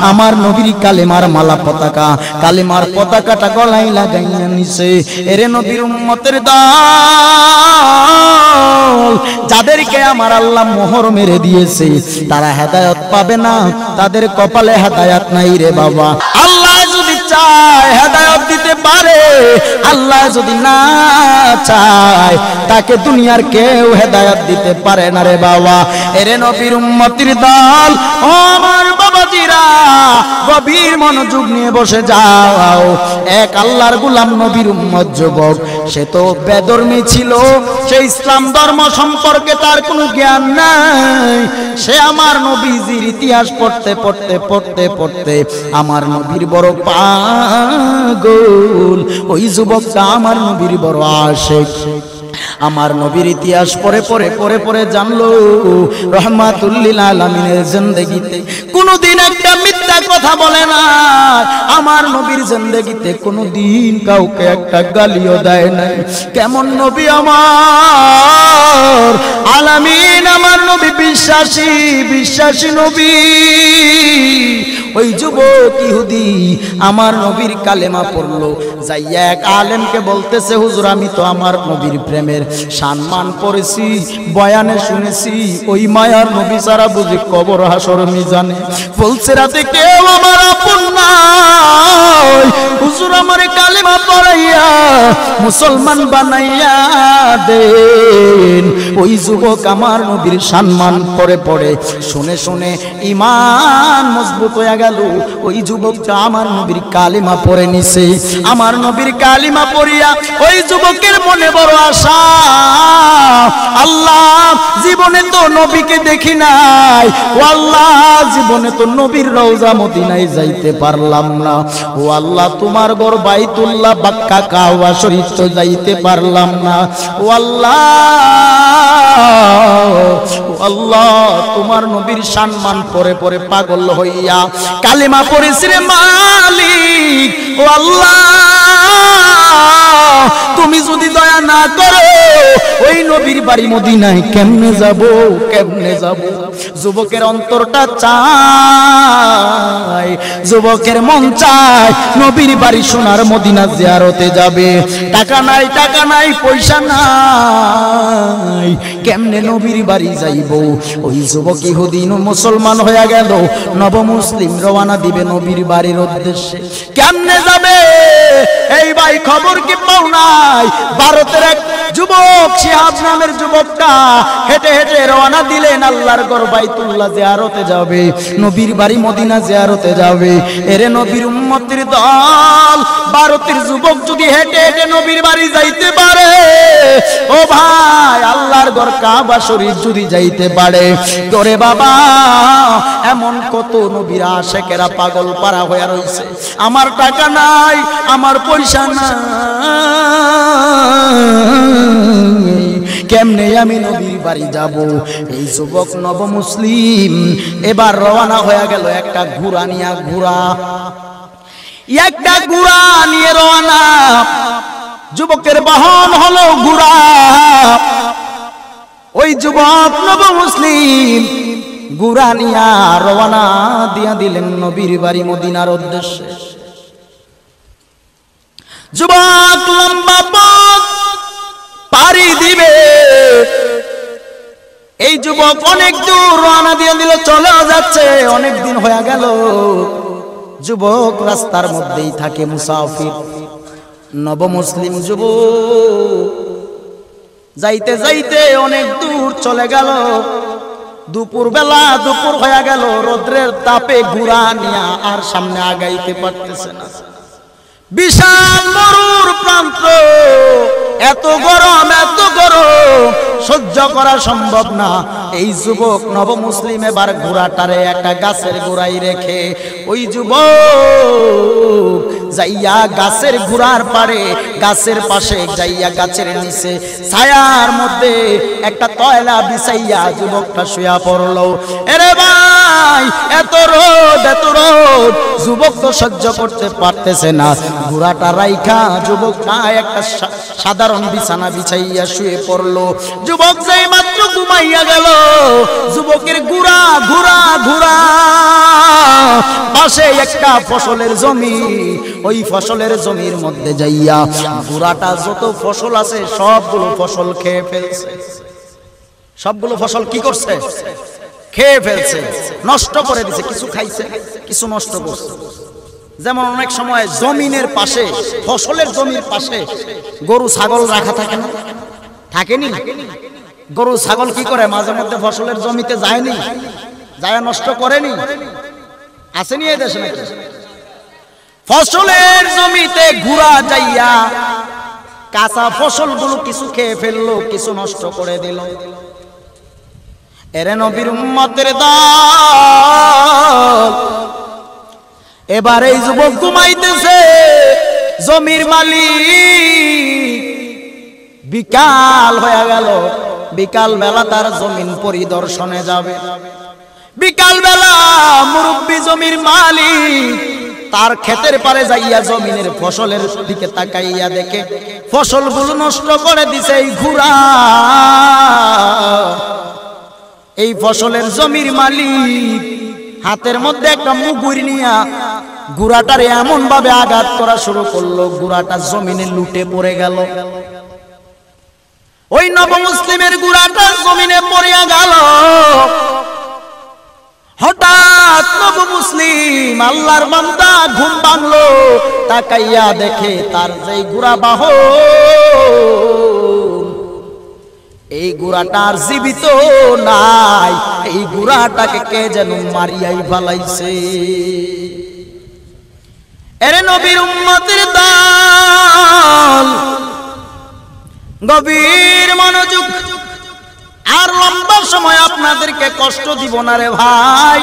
Speaker 1: আমার নবীর কালেমার মালা পতাকা কালেমার পতাকাটা গলায় লাগাইয়া নিছে এরে নবীর উম্মতের দল যাদেরকে আমার আল্লাহ মোহর মেরে দিয়েছে তারা হেদায়েত পাবে না তাদের কপালে হেদায়েত নাই রে বাবা আল্লাহ যদি চায় হেদায়েত দিতে পারে আল্লাহ যদি না চায় তাকে দুনিয়ার কেউ হেদায়েত দিতে পারে না রে বাবা এরে নবীর উম্মতের দল ও আমার বাবাজিরা গভীর মনোযোগ নিয়ে বসে যাও এক আল্লাহর গোলাম নবীর উম্মত যুবক সে তো বেধর্মী ছিল সে ইসলাম ধর্ম সম্পর্কে তার কোনো জ্ঞান নাই সে আমার নবীজির ইতিহাস পড়তে পড়তে পড়তে পড়তে আমার নবীর বড় পাগল ওই যুবকটা আমার নবীর বড় আশিক আমার নবীর ইতিহাস পড়ে পড়ে পড়ে পড়ে জানলো রহমাতুল লিল আলামিনের জিন্দেগিতে কোনদিন একটা মিথ্যা কথা বলে না আমার নবীর জিন্দেগিতে কোনদিন কাউকে একটা গালিও দেয় না কেমন নবী আমার আলামিন আমার নবী বিশ্বাসী বিশ্বাসী নবী ওই যুবক ইহুদি আমার নবীর কালেমা পড়লো যাইয়া এক আলেমকে বলতেছে হুজুর আমি তো আমার নবীর প্রেমের সম্মান করেছি বয়ানে শুনেছি ওই মায়ার নবী সারা বুঝি কবর হাসর মিজানে বলছে রাতে কেউ আমার আপন নাই হুজুর আমার কালেমা পড়াইয়া মুসলমান বানাইয়া দেন ওই যুবক আমার নবীর সম্মান পড়ে পড়ে শুনে শুনে ঈমান মজবুত হয়ে গেল ওই যুবকটা আমার নবীর কালিমা পড়ে নিছে আমার নবীর কালিমা পড়িয়া ওই যুবকের মনে বড় আশা আল্লাহ জীবনে তো নবীকে দেখি নাই ও আল্লাহ জীবনে তো নবীর রওজা মদিনায় যাইতে পারলাম না ও আল্লাহ তোমার ঘর বাইতুল্লাহ বাক্কা কাবা শরীফ তো যাইতে পারলাম না ও আল্লাহ আল্লাহ তোমার নবীর সম্মান পরে পরে পাগল হইয়া কালিমা পড়েছি রে মালিক ও আল্লাহ তুমি যদি দয়া না করো ওই নবীর বাড়ি মদিনায় কেমনে যাব, কেমনে যাব? যুবকের অন্তরটা চায়, যুবকের মন চায় নবীর বাড়ি সোনার মদিনা জিয়ারতে যাবে। টাকা নাই, টাকা নাই, পয়সা নাই, কেমনে নবীর বাড়ি যাইব? ওই যুবক ইহুদি মুসলমান হয়ে গেল, নব মুসলিম রওনা দিবে নবীর বাড়ির উদ্দেশ্যে। কেমনে যাবে? এই ভাই খবর কি পাও নাই? ভারতের এক যুবক শিহাব নামের যুবকটা হেঁটে হেঁটে রওনা দিলেন আল্লাহর ঘর বাইতুল্লাহ জিয়ারতে যাবে, নবীর বাড়ি মদিনা জিয়ারতে যাবে। এরে নবীর উম্মতের দল, ভারতের যুবক যদি হেঁটে হেঁটে নবীর বাড়ি যাইতে পারে, ও ভাই আল্লাহর ঘর কাবা শরীফ যদি যাইতে পারে, তোরে বাবা এমন কত নবীর আশেকেরা পাগল পারা হয়ে রইছে। আমার টাকা নাই, আমার পয়সা নাই, কেমনে আমি নবীর বাড়ি যাব? এই যুবক নব মুসলিম এবার রওনা হয়ে গেল একটা ঘোড়া নিয়ে, একটা ঘোড়া নিয়ে রওনা। যুবকের বাহন হলো ঘোড়া। ওই যুবক নব মুসলিম ঘোড়া নিয়ে রওনা দিয়া দিলেন নবীর বাড়ি মদিনার উদ্দেশ্যে। যুবক লম্বা পথ পাড়ি দিবে। এই যুবক অনেক দূর রওনা দিয়ে দিল, চলেও যাচ্ছে, অনেক দিন হয়ে গেল। যুবক রাস্তার মধ্যেই থাকে মুসাফির। নব মুসলিম যুবক যাইতে যাইতে অনেক দূর চলে গেল। দুপুর বেলা, দুপুর হয়ে গেল, রোদ্রের তাপে ঘোড়া নিয়া আর সামনে আগাইতে পারতেছে না। বিশাল মরুর প্রান্ত, এত গরম, এত গরম সহ্য করা সম্ভব না। এই যুবক নব মুসলিম এবার ঘোড়াটারে একটা গাছের গোড়ায় রেখে ওই যুবক যাইয়া গাছের ঘোড়ার পারে, গাছের পাশে যাইয়া গাছের নিচে ছায়ার মধ্যে একটা তয়লা বিছাইয়া যুবকটা শুয়া পড়লো। এরে ভাই এত রোদ, এত রোদ, যুবক তো সহ্য করতে পারতেছে না। ঘোড়াটা রাইখা যুবকটা একটা সাধারণ বিছানা বিছাইয়া শুয়ে পড়লো। যুবক যেই মাত্র ঘুমাইয়া গেল, যুবকের ঘোড়া ঘোড়া ঘোড়া পাশে একটা ফসলের জমি, ওই ফসলের জমির মধ্যে যাইয়া ঘোড়াটা যত ফসল আছে সবগুলো ফসল খেয়ে ফেলছে। সবগুলো ফসল কি করছে? খেয়ে ফেলছে, নষ্ট করে দিছে। কিছু খাইছে, কিছু নষ্ট করছে। যেমন অনেক সময় জমিনের পাশে, ফসলের জমির পাশে গরু ছাগল রাখা থাকে না? থাকেনি? গরু ছাগল কি করে? মাঝে মধ্যে ফসলের জমিতে যায়নি, যায় নষ্ট করেনি? আসেনি এই দেশে নাকি? ফসলের জমিতে ঘোড়া যাইয়া কাঁচা ফসলগুলো কিছু খেয়ে ফেললো, কিছু নষ্ট করে দিল। এরে নবীর উম্মতের দল, এবার এই যুবক ঘুমাইতেছে। জমির মালিক বিকাল হয়ে গেল, বিকাল বেলা তার জমিন পরিদর্শনে যাবে। বিকাল বেলা মুরব্বী জমির মালিক তার ক্ষেতের পারে যাইয়া জমিনের ফসলের দিকে তাকাইয়া দেখে ফসলগুলো নষ্ট করে দিছে এই ঘোড়া। এই ফসলের জমির মালিক হাতের মধ্যে একটা মুগুর নিয়া ঘোড়াটার এমন ভাবে আঘাত করা শুরু করলো, ঘোড়াটা জমিনে লুটে পড়ে গেল। ওই নব মুসলিমের ঘোড়াটা জমিনে পড়িয়া গেল। হঠাৎ নব মুসলিম আল্লাহর বান্দা ঘুম ভাঙলো, তাকাইয়া দেখে তার যেই ঘোড়া বাহন, এই ঘোড়াটা আর জীবিত নাই। এই ঘোড়াটাকে কে যেন মারিয়াই ফেলাইছে। এরে নবীর উম্মতের দল, গভীর মনোযোগ। আর লম্বা সময় আপনাদেরকে কষ্ট দিব না রে ভাই।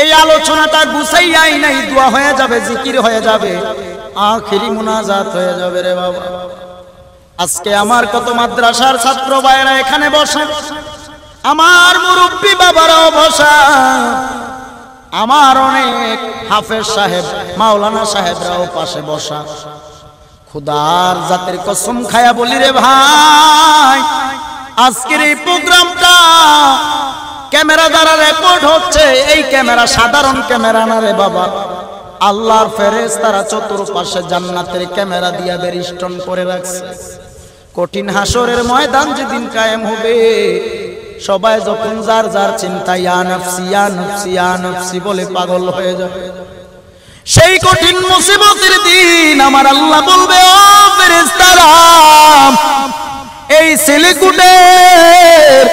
Speaker 1: এই আলোচনাটা গুছাইয়াই নাই, দোয়া হয়ে যাবে, জিকির হয়ে যাবে, আখিরি মুনাজাত হয়ে যাবে রে বাবা। আজকে আমার কত মাদ্রাসার ছাত্র ভাইরা এখানে বসা, আমার মুরব্বী বাবারাও বসা, আমার অনেক হাফেজ সাহেব মাওলানা সাহেবরাও পাশে বসা। খুদার জাতের কসম খায়া বলি রে ভাই, আজকের এই প্রোগ্রামটা ক্যামেরা দ্বারা রেকর্ড হচ্ছে। এই ক্যামেরা সাধারণ ক্যামেরা না রে বাবা, আল্লাহর ফেরেশতারা চতুর্পাশে জান্নাতের ক্যামেরা দিয়া বেরিস্টন করে রাখছে। কঠিন হাসরের ময়দান যেদিন কায়েম হবে, সবাই যখন যার যার চিন্তা ইয়া নফসি ইয়া নফসি ইয়া নফসি বলে পাগল হয়ে যাবে, সেই কঠিন মুসিবতের দিন আমার আল্লাহ বলবে, ও ফেরেশতারা, এই সিলিকুটের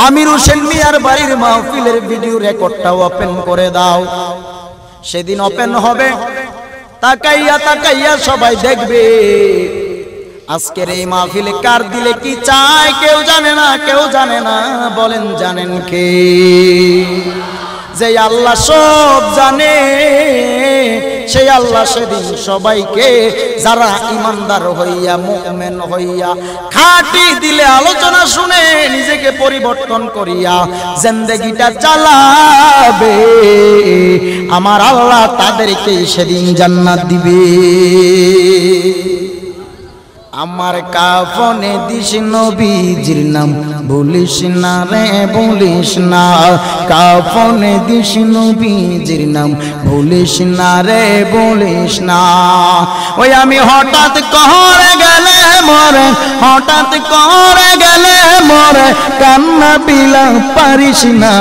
Speaker 1: আমির হোসেন মিয়ার বাড়ির মাহফিলের ভিডিও রেকর্ডটা ওপেন করে দাও। সেদিন ওপেন হবে, তাকাইয়া তাকাইয়া সবাই দেখবে আজকের এই মাহফিলে কার দিলে কি চায় কেউ জানে না, কেউ জানে না। বলেন জানেন কে? যে আল্লাহ সব জানে, সেই আল্লাহ সেদিন সবাইকে যারা ইমানদার হইয়া মুমিন হইয়া খাঁটি দিলে আলোচনা শুনে নিজেকে পরিবর্তন করিয়া জিন্দেগিটা চালাবে, আমার আল্লাহ তাদেরকে সেদিন জান্নাত দিবে। আমার কাফনে দিস নবীজির নাম বলিস না রে বলিস না, কাফনে দিস নবীজির নাম বলিস না রে বলিস না। ওই আমি হঠাৎ করে গেলে মরে, হঠাৎ করে গেলে মরে, কান্না বিলা পারিস না।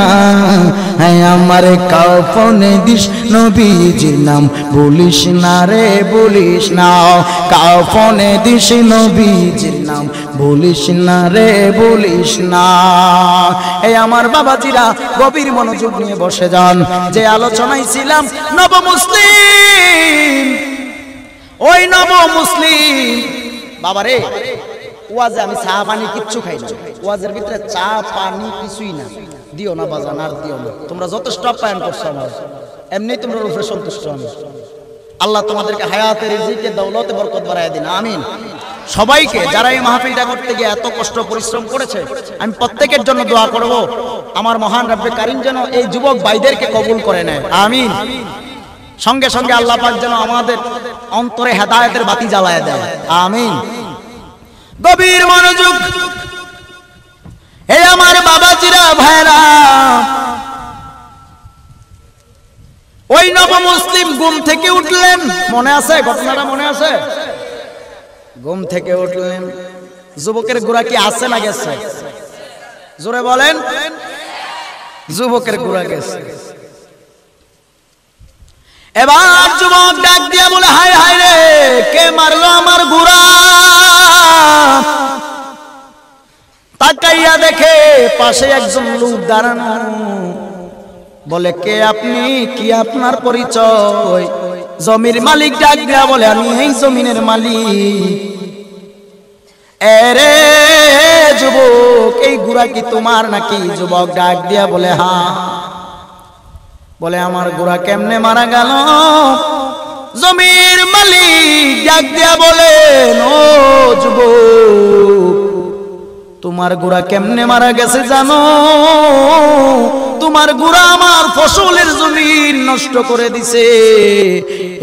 Speaker 1: হ্যাঁ আমার কাফনে দিস নবীজির নাম বলিস না রে বলিস না, কাফনে দিস নবীজির নাম বলিস না রে বলিস না। এই আমার বাবাজিরা গভীর মনোযোগ নিয়ে বসে যান। যে আলোচনায় ছিলাম নব মুসলিম, ওই নব মুসলিম বাবারে, ওয়াজে আমি চা পানি কিচ্ছু খাই না, ওয়াজের ভিতরে চা পানি কিছুই না, দিও না বাজান, আর দিও না। তোমরা যথেষ্ট আপ্যায়ন করছো আমার, এমনি তোমরা রূপে সন্তুষ্ট আমি। আল্লাহ তোমাদেরকে হায়াতে রিজিকে দৌলতে বরকত বাড়ায় দিন, আমিন। সবাইকে যারা এই মাহফিলটা করতে গিয়ে এত কষ্ট পরিশ্রম করেছে, আমি প্রত্যেকের জন্য দোয়া করব, আমার মহান রব্বে কারীম যেন এই যুবক ভাইদেরকে কবুল করে নেয়, আমিন। সঙ্গে সঙ্গে আল্লাহ পাক যেন আমাদের অন্তরে হেদায়েতের বাতি জ্বালায় দেয়, আমিন। গভীর মনোযোগ। এই আমার বাবাজিরা ভাইরা, ওই নব মুসলিম ঘুম থেকে উঠলেন, মনে আছে ঘটনাটা? মনে আছে? ঘুম থেকে উঠলেন, যুবকের গুড়া কি আছে না গেছে? জোরে বলেন। যুবকের গুড়া গেছে। এবার যুবক ডাক দিয়া বলে, হায় হায় রে, কে মারলো আমার গুড়া? তাকাইয়া দেখে পাশে একজন লোক দাঁড়ানো। বলে, কে আপনি? কি আপনার পরিচয়? জমির মালিক ডাক দিয়া বলে, আমি এই জমিনের মালিক। এরে যুবক, এই গুড়া কি তোমার নাকি? যুবক ডাক দিয়া বলে, হ্যাঁ। বলে, আমার গুড়া কেমনে মারা গেল? জমির মালিক ডাক দিয়া বলেন, ও যুবক, তোমার গুড়া কেমনে মারা গেছে জানো? তোমার গুড়া আমার ফসলের জমিন নষ্ট করে দিছে,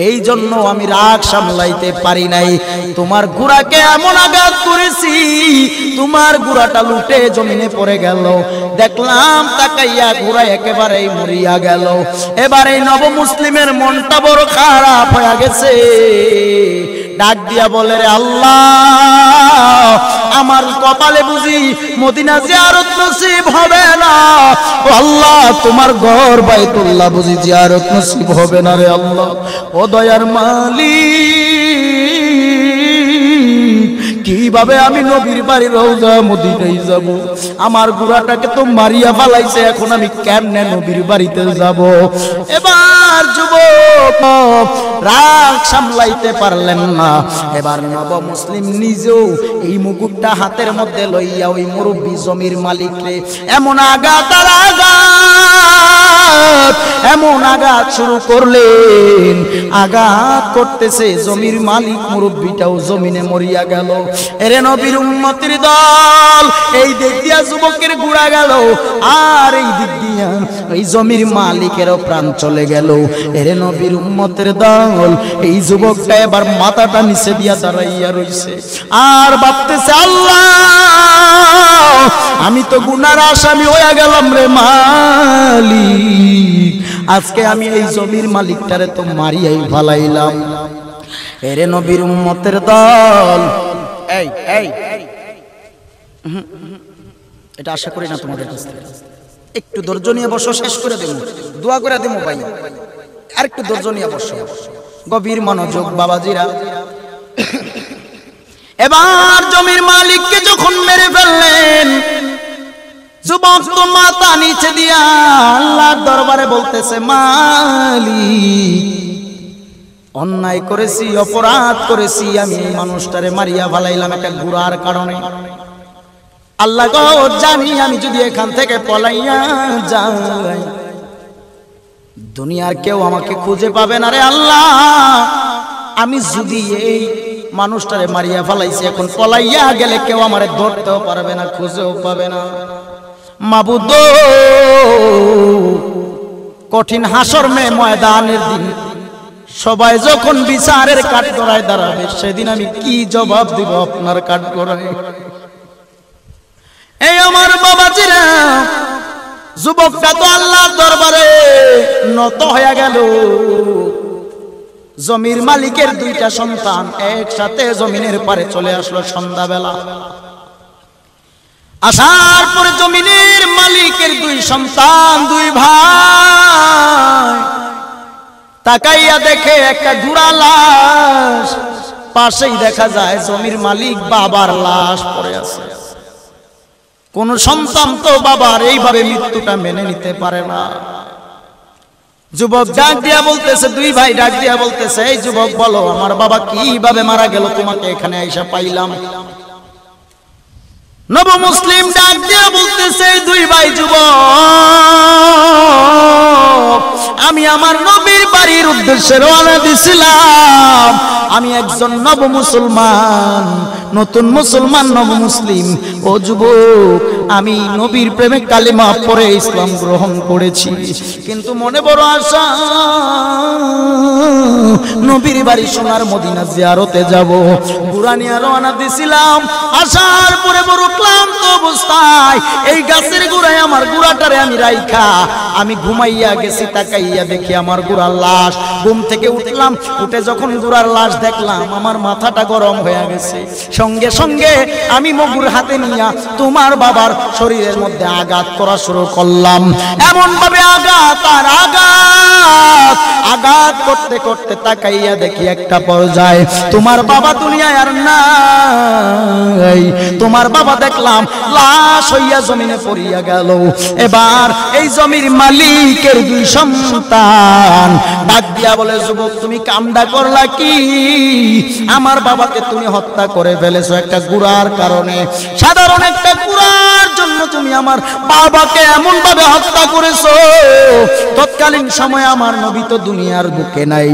Speaker 1: এই জন্য আমি রাগ সামলাইতে পারি নাই। তোমার গুড়াকে এমন আঘাত করেছি, তোমার গুড়াটা লুটে জমিনে পড়ে গেল। দেখলাম তাকাইয়া গুড়া একেবারেই মরিয়া গেল। এবার এই নব মুসলিমের মনটা বড় খারাপ হয়ে গেছে। ডাক দিয়া বলে, রে আল্লাহ, আমার কপালে বুঝি মদিনা জিয়ারত নসিব হবে না। ও আল্লাহ, তোমার ঘর বাইতুল্লাহ বুঝি জিয়ারত নসিব হবে না রে আল্লাহ। ও দয়ার মালিক, কিভাবে আমি নবীর বাড়ি রওজা মদিনায় যাব? আমার গুড়াটাকে তো মারিয়া ফালাইছে, এখন আমি কেমনে নবীর বাড়িতে যাব? এবার যুবক রাগ সামলাইতে পারলেন না। এবার নব মুসলিম নিজেও এই মুকুটটা হাতের মধ্যে লইয়া ওই মুরব্বী জমির মালিকরে এমন আঘাত এমন আঘাত শুরু করলেন, আঘাত করতেছে, জমির মালিক মুরব্বিটাও জমিনে মরিয়া গেল। এরে নবীর উম্মতের দল, এই দিক দিয়া যুবকের গুড়া গেল, আর এই দিক দিয়া এই জমির মালিকেরও প্রাণ চলে গেল। এরে নবীর উম্মতের দল, এই যুবকটা এবার মাথাটা নিচে দিয়া দাঁড়াইয়া রইছে, আর ভাবতেছে আল্লাহ আমি তো গুনার আসামি হইয়া গেলাম রে মালিক, আজকে আমি এই জমির মালিকটারে তো মারিয়াই ফালাইলাম। এরে নবীর উম্মতের দল, এই এই এটা আশা করি না তোমাদের কাছ থেকে। একটু ধৈর্য নিয়ে বসো, শেষ করে দেব, দোয়া করে দেব ভাই, আর একটু ধৈর্য নিয়ে বসো, গভীর মনোযোগ বাবাজিরা। এবার জমির মালিককে যখন মেরে ফেললেন, যুবক তো মাথা নিচে দিয়া আল্লাহর দরবারে বলতেছে মালিক অন্যায় করেছি, অপরাধ করেছি, আমি এই মানুষটারে মারিয়া ফেলাইলাম একটা গুনার কারণে। আল্লাহ গো জানি আমি যদি এখান থেকে পলাইয়া যাই দুনিয়ার কেউ আমাকে খুঁজে পাবে না রে আল্লাহ, আমি যদি এই মানুষটারে মারিয়া ফেলাইছি, এখন পলাইয়া গেলে কেউ আমারে ধরতেও পারবে না, খুঁজেও পাবে না। মাবুদ কঠিন হাসর ময়দানের দিন সবাই যখন বিচারের কাঠগড়ায় দাঁড়াবে, সেদিন আমি কি জবাব দিব আপনার কাঠগড়ায়? এই আমার বাবাজিরা, যুবকটা তো আল্লাহর দরবারে নত হয়ে গেল। জমির মালিকের দুইটা সন্তান একসাথে জমিনের পারে চলে আসলো সন্ধ্যাবেলা। আসার পরে জমিনের মালিকের দুই সন্তান, দুই ভাই তাকাইয়া দেখে একটা গুড়া লাশ, পাশেই দেখা যায় জমির মালিক বাবার লাশ পড়ে আছে। কোন সন্তান তো বাবার এইভাবে মৃত্যুটা মেনে নিতে পারে না। যুবক ডাক দিয়া বলতেছে, দুই ভাই ডাক দিয়া বলতেছে, এই যুবক বলো আমার বাবা কিভাবে মারা গেল, তোমাকে এখানে আইসা পাইলাম। নব মুসলিম ডাক দিয়া বলতেছে, দুই ভাই যুবক, আমি আমার নবীর বাড়ির উদ্দেশ্যে রওনা দিছিলাম। আমি একজন নব মুসলমান, নতুন মুসলমান, নব মুসলিম। ও যুবক, আমি নবীর প্রেমে কালিমা পড়ে ইসলাম গ্রহণ করেছি, কিন্তু মনে বড় আশা নবীর বাড়ি সোনার মদিনা জিয়ারতে যাব। ঘোড়া নিয়ে রওনা দিছিলাম, আসার পরে বড় ক্লান্ত অবস্থায় এই গাছের গোড়ায় আমার ঘোড়াটারে আমি রাইখা আমি ঘুমাইয়া গেছি। তাকাইয়া দেখি আমার ঘোড়ার লাশ। ঘুম থেকে উঠলাম, উঠে যখন ঘোড়ার লাশ দেখলাম, আমার মাথাটা গরম হয়ে গেছে। সঙ্গে সঙ্গে আমি মগুর হাতে নিয়া তোমার বাবার শরীরের মধ্যে আঘাত করা শুরু করলাম। এমন ভাবে আঘাত আর আঘাত, আঘাত করতে করতে তাকাইয়া দেখি একটা পর্যায়ে তোমার বাবা দুনিয়ায় আর নাই। তোমার বাবা দেখলাম লাশ হইয়া জমিনে পড়িয়া গেল। এবার এই জমির মালিকের দুই সন্তান ডাক দিয়া বলে, যুবক তুমি কামডা করলা কি? আমার বাবাকে তুমি হত্যা করে ফেলেছো একটা গুড়ার কারণে। সাধারণ একটা গুড়ার জন্য তুমি আমার বাবাকে এমন ভাবে হত্যা করেছো। তৎকালীন সময় আমার নবী তো দুনিয়ার বুকে নাই,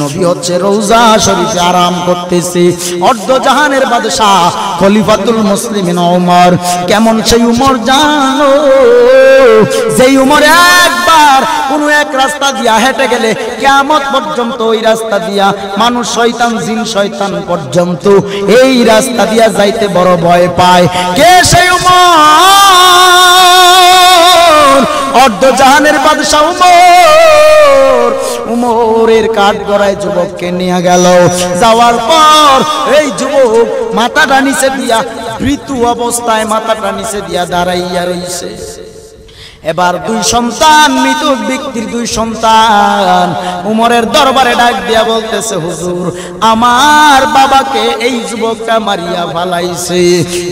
Speaker 1: নবী হচ্ছে রওজা শরীফে আরাম করতেছে। অর্ধ জাহানের বাদশাহ খলিফাতুল মুসলিমিন ওমর। কেমন সেই উমর জানো? যেই উমর একবার কোন এক রাস্তা দিয়া হেঁটে গেলে কিয়ামত পর্যন্ত ওই রাস্তা দিয়া মানুষ, শয়তান, জিন শয়তান পর্যন্ত এই রাস্তা দিয়া যাইতে বড় ভয় পায়। কে সেই উমর? অর্ধ জাহানের বাদশাহ উমর। উমরের কাঠগড়ায় যুবককে নিয়ে গেল। যাওয়ার পর এই যুবক মাথাটা নিচে দিয়া, মৃত্যু অবস্থায় মাথাটা নিচে দিয়া দাঁড়াইয়া রইছে। এবার দুই সন্তান, মৃত ব্যক্তির দুই সন্তান উমরের দরবারে ডাক দিয়া বলতেছে, হুজুর আমার বাবাকে এই যুবকটা মারিয়া ফেলাইছে।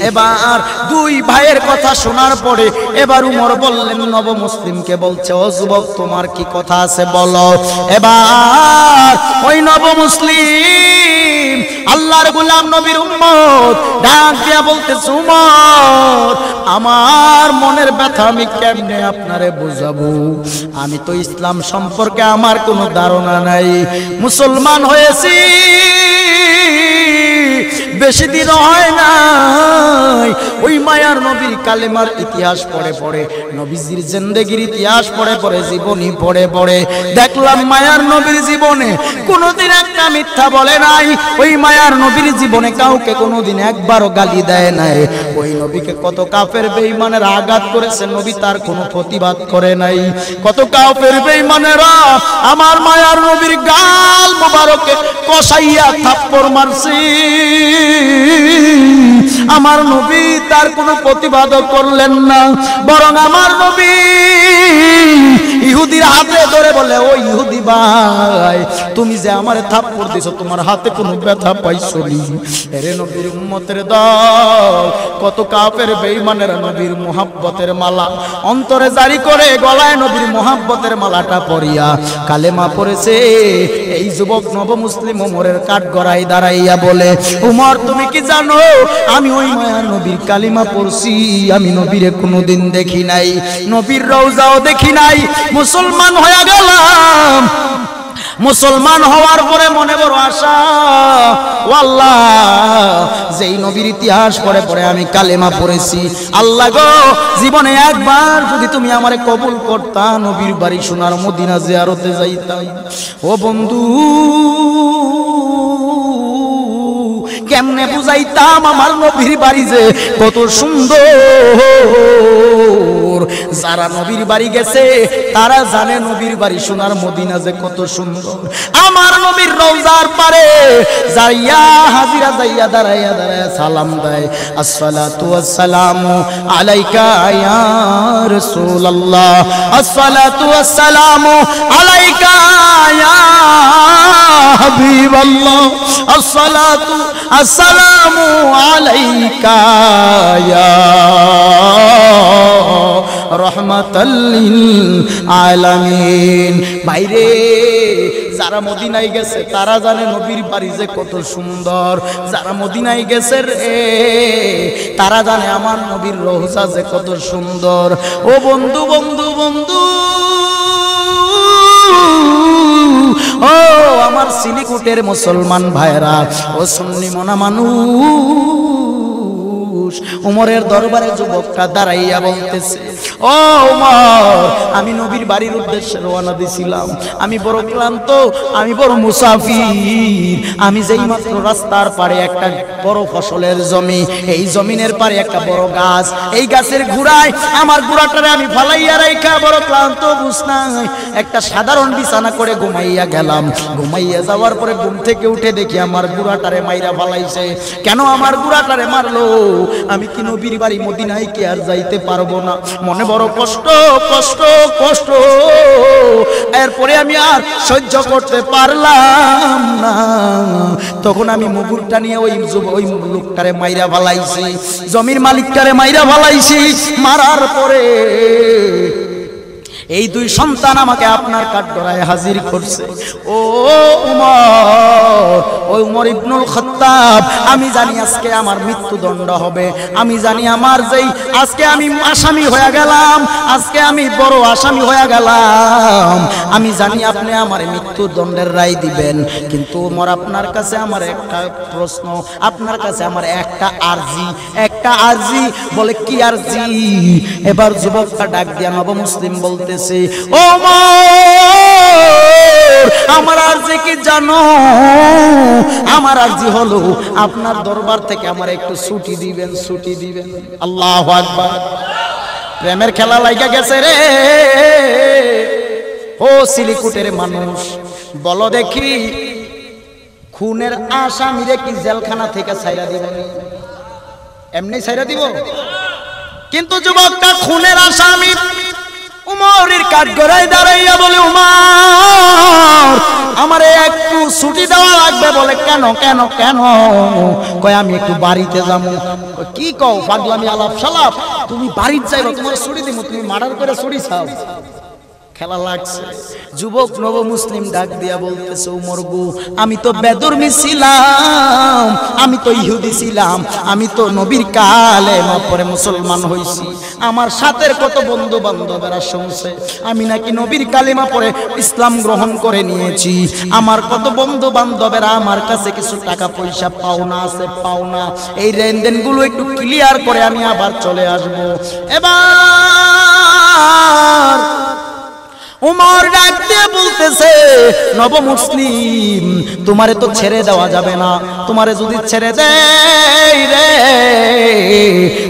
Speaker 1: এবার দুই ভাইয়ের কথা শোনার পরে এবার উমর বললেন, নব মুসলিমকে বলছে, ও যুবক তোমার কি কথা আছে বলো। এবার ওই নব মুসলিম আল্লাহর গোলাম নবীর উম্মত ডাক দিয়া বলতেছে উমর আমার মনের ব্যথা আমি কেমনে আপনারে বুঝাবো আমি তো ইসলাম সম্পর্কে আমার কোনো ধারণা নাই মুসলমান হয়েছি বেশি দিন হয় নাই ওই মায়ার নবীর কালেমার ইতিহাস পড়ে পড়ে নবীজির জিন্দেগির ইতিহাস পড়ে পড়ে জীবনী পড়ে পড়ে দেখলাম মায়ার নবীর জীবনে কোনোদিন একটা মিথ্যা বলে নাই ওই মায়ার নবীর জীবনে কাউকে কোনোদিন একবারও গালি দেয় নাই ওই নবীকে কত কাফের বেঈমানের আঘাত করেছে নবী তার কোনো প্রতিবাদ করে নাই কত কাফের বেঈমানেরা আমার মায়ার নবীর গাল মোবারকে কষাইয়া থাপ্পড় মারছে আমার নবী তার কোনো প্রতিবাদ করলেন না বরং আমার নবী ইহুদির হাতে ধরে বলে ও ইহুদি ভাই তুমি যে আমারে থাপ্পড় দিছো তোমার হাতে কোনো ব্যথা পাইছো নি এরে নবীর উম্মতের দল কত কাফের বেঈমানেরা নবীর মুহাব্বতের মালা অন্তরে জারি করে গলায় নবীর মুহাব্বতের মালাটা পরিয়া কালেমা পড়েছে এই যুবক নবমুসলিম ওমরের কাঠগড়ায় দাঁড়াইয়া বলে উমর তুমি কি জানো আমি ওই মায়ার নবীর কালিমা পড়ছি আমি নবীরে কোনোদিন দেখি নাই নবীর রওজাও দেখি নাই মুসলমান হয়ে গেলাম মুসলমান হওয়ার পরে মনে বড় আশা ও আল্লাহ যেই নবীর ইতিহাস পড়ে পড়ে আমি কালেমা পড়েছি আল্লাহ গো জীবনে একবার যদি তুমি আমারে কবুল করতা নবীর বাড়ি সোনার মদিনা জিয়ারতে যাইতাম ও বন্ধু কেমনে বুঝাইতাম আমার নবীর বাড়ি যে কত সুন্দর যারা নবীর বাড়ি গেছে তারা জানে নবীর বাড়ি সোনার মদিনা যে কত সুন্দর আমার নবীর রওজার পারে যাইয়া হাজিরা যাইয়া দাঁড়াইয়া দাঁড়াইয়া সালাম দেয় আসসালাতু ওয়াসসালামু আলাইকা ইয়া রাসূলুল্লাহ আসসালাতু ওয়াসসালামু আলাইকা ইয়া হাবিবাল্লাহ আসসালাতু আসসালামু আলাইকা ইয়া রহমাতাল লিল আলামিন বাইরে যারা মদিনায় গেছে তারা জানে নবীর বাড়ি যে কত সুন্দর যারা মদিনায় গেছে রে তারা জানে আমার নবীর রওজা যে কত সুন্দর ও বন্ধু বন্ধু বন্ধু ও আমার সিলিকুটের মুসলমান ভাইরা ও সুন্নি মনা মানুষ উমরের দরবারে যুবকটা দাঁড়াইয়া বলতেছে ও উমর আমি নবীর বাড়ির উদ্দেশ্যে রওনা দিছিলাম আমি বড় ক্লান্ত আমি বড় মুসাফির আমি যেই মাত্র রাস্তার পারে একটা বড় ফসলের জমি এই জমিনের পারে একটা বড় গাছ এই গাছের গুড়ায় আমার গুড়াটারে আমি ফালাইয়া রাইখা বড় ক্লান্ত বুঝনাই একটা সাধারণ বিছানা করে ঘুমাইয়া গেলাম ঘুমাইয়া যাওয়ার পরে ঘুম থেকে উঠে দেখি আমার গুড়াটারে মাইরা ফালাইছে কেন আমার গুড়াটারে মারলো আমি কি নবীর বাড়ি মদিনায় কি আর যাইতে পারবো না মনে বড় কষ্ট কষ্ট কষ্ট এরপরে আমি আর সহ্য করতে পারলাম না তখন আমি মুগুরটা নিয়ে ওই লোকটারে মাইরা ফালাইছি জমির মালিকটারে মাইরা ফালাইছি মারার পরে এই দুই সন্তান আমাকে আপনার কাঠগড়ায় হাজির করছে ও উমর ও উমর ইবনুল খাত্তাব আমি জানি আজকে আমার মৃত্যুদণ্ড হবে আমি জানি আমার যেই আজকে আমি আসামি হয়ে গেলাম আজকে আমি বড় আসামি হয়ে গেলাম আমি জানি আপনি আমার মৃত্যুদণ্ডের রায় দিবেন কিন্তু উমর আপনার কাছে আমার একটা প্রশ্ন আপনার কাছে আমার একটা আরজি বলে কি আরজি এবার যুবকটা ডাক দিয়া নবমুসলিম বলতে আমার আরজি কি জানো আমার আরজি হলো আপনার দরবার থেকে আমার একটু ছুটি দিবেন আল্লাহু আকবার প্রেমের খেলা লাগা গেছে রে ও সিলিকুটের মানুষ বলো দেখি খুনের আসামিরে কি জেলখানা থেকে ছাইরা দিবেন এমনি ছাইরা দিব কিন্তু যুবকটা খুনের আসামি উমরের কাঠগড়ায় দাঁড়াইয়া বলে উমর আমারে একটু ছুটি দেওয়া লাগবে বলে কেন কেন কেন কয় আমি একটু বাড়িতে যাবো কি কও পাগলামি আলাপ সালাপ তুমি বাড়িতে যাইবা তোমার ছুটি দিব তুমি মার্ডার করে ছুটি চাও খেলা লাগছে। যুবক নব মুসলিম ডাক দিয়া বলতেছে, উমর গো, আমি তো বেদর্মী ছিলাম, আমি তো ইহুদি ছিলাম, আমি তো নবীর কালেমা পড়ে মুসলমান হইছি। আমার সাথের কত বন্ধু বান্ধবেরা শুনছে আমি নাকি নবীর কালেমা পড়ে ইসলাম গ্রহণ করে নিয়েছি। আমার কত বন্ধু বান্ধবেরা আমার কাছে কিছু টাকা পয়সা পাওনা আছে, পাওনা, এই লেনদেন গুলো একটু ক্লিয়ার করে আমি আবার চলে আসব। এবার উমর ডাক দিয়ে বলতেছে, নব মুসলিম, তোমারে তো ছেড়ে দেওয়া যাবে না। তোমারে যদি ছেড়ে দেয় রে,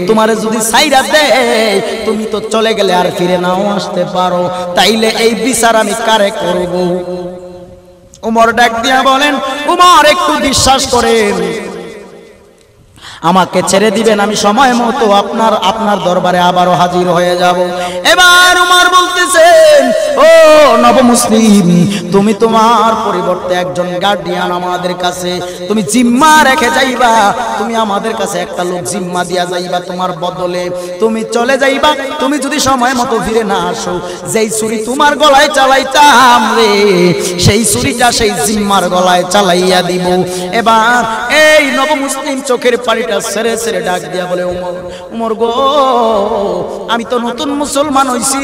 Speaker 1: তোমারে যদি সাইরা দেয়, তুমি তো চলে গেলে আর ফিরে নাও আসতে পারো। তাইলে এই বিচার আমি কারে করব? উমর ডাক দিয়া বলেন, উমর একটু বিশ্বাস করেন, আমাকে ছেড়ে দিবেন, আমি সময় মতো আপনার দরবারে আবারও হাজির হয়ে যাব। এবার উমর বলতেছেন, ও নব মুসলিম, তুমি তোমার পরিবর্তে একজন গার্ডিয়ান আমাদের কাছে তুমি জিম্মা রেখে যাইবা। তুমি আমাদের কাছে একটা লোক জিম্মা দিয়া যাইবা, তোমার বদলে তুমি চলে যাইবা। তুমি যদি সময় মতো ফিরে না আসো, যেই ছুরি তোমার গলায় চালাইতাম রে, সেই ছুরিটা সেই জিম্মার গলায় চালাইয়া দিব। এবার এই নব মুসলিম চোখের পানি সেরে সেরে ডাক দিয়া বলে, উমর গো, আমি তো নতুন মুসলমান হইছি,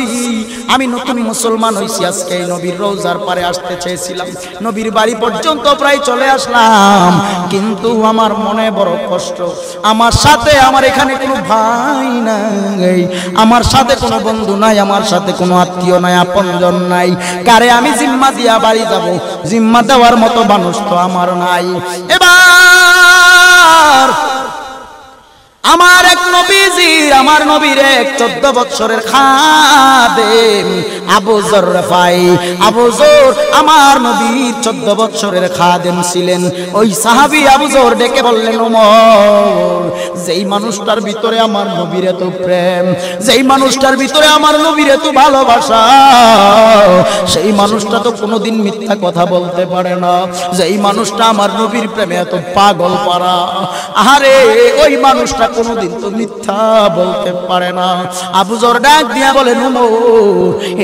Speaker 1: আমি নতুন মুসলমান হইছি। আজকে নবীর রওজার পারে আসতে চেয়েছিলাম, নবীর বাড়ি পর্যন্ত প্রায় চলে আসলাম, কিন্তু আমার মনে বড় কষ্ট। আমার সাথে আমার এখানে কোনো ভাই নাই, আমার সাথে কোনো বন্ধু নাই, আমার সাথে কোনো আত্মীয় নাই, আপনজন নাই। কারে আমি জিম্মা দিয়া বাড়ি যাব? জিম্মা দেওয়ার মতো মানুষ তো আমার নাই। এবার আমার এক নবীজির, আমার নবীর এক 14 বছরের খাদেম আবু যর রাফাই, আবু যর আমার নবীর 14 বছরের খাদেম ছিলেন। ওই সাহাবী আবু যর ডেকে বললেন, ওমর, যেই মানুষটার ভিতরে আমার নবীর এত প্রেম, যেই মানুষটার ভিতরে আমার নবীর এত ভালোবাসা, সেই মানুষটা তো কোনোদিন মিথ্যা কথা বলতে পারে না। যেই মানুষটা আমার নবীর প্রেমে এত পাগল পারা, আরে ওই মানুষটা কোনোদিন তো মিথ্যা বলতে পারে না। আবু যর ডাক দিয়া বলেন, ওমর,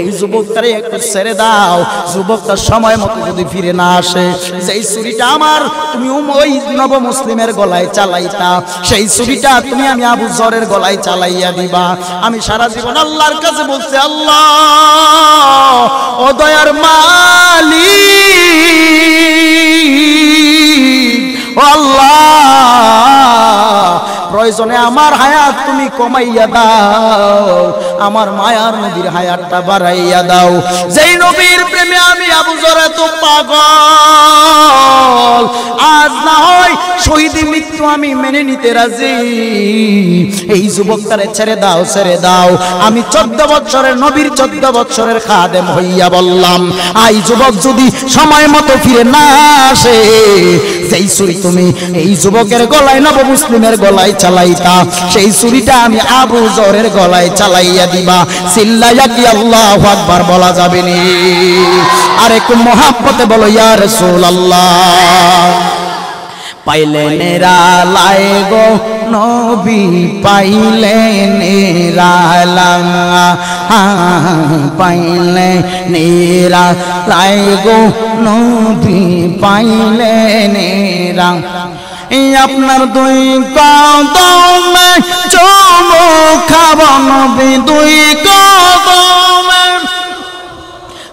Speaker 1: এই যুবকটারে একটু ছেড়ে দাও। যুবকটার সময় মতো যদি ফিরে না আসে, যেই ছুরিটা আমার তুমি ওই নব মুসলিমের গলায় চালাইতা, সেই ছুরিটা তুমি আমি আবু যরের গলায় চালাইয়া দিবা। আমি সারা জীবন আল্লাহর কাছে বলছি, আল্লাহ ও দয়ার মালিক, ও আল্লাহ, প্রয়োজনে আমার হায়াত তুমি কমাইয়া দাও, আমার মায়ার নবীর হায়াতটা বাড়াইয়া দাও। যেই নবীর প্রেমে আমি আবু যর এত পাগল, আজ না হয় শহীদি মৃত্যু আমি মেনে নিতে রাজি। এই যুবকটারে ছেড়ে দাও, ছেড়ে দাও। আমি 14 বছরের নবীর 14 বছরের খাদেম হইয়া বললাম, এই যুবক যদি সময় মতো ফিরে না আসে, যেই ছুরি তুমি এই যুবকের গলায় নব মুসলিমের গলায় চালাইতা, সেই ছুরিটা আমি আবু যরের গলায় চালাইয়া দিবা। চিল্লাইয়া কি আল্লাহু আকবার বলা যাবে নি? আর একটু মহাব্বতে বলো, ইয়া রাসূলুল্লাহ। পাইলে নিরালায় গো নবী, পাইলে নিরালা, পাইলে নিরালায় গো নবী, পাইলে নিরা। আপনার দুই কদমে চুমু খাবো নবী, দুই কদমে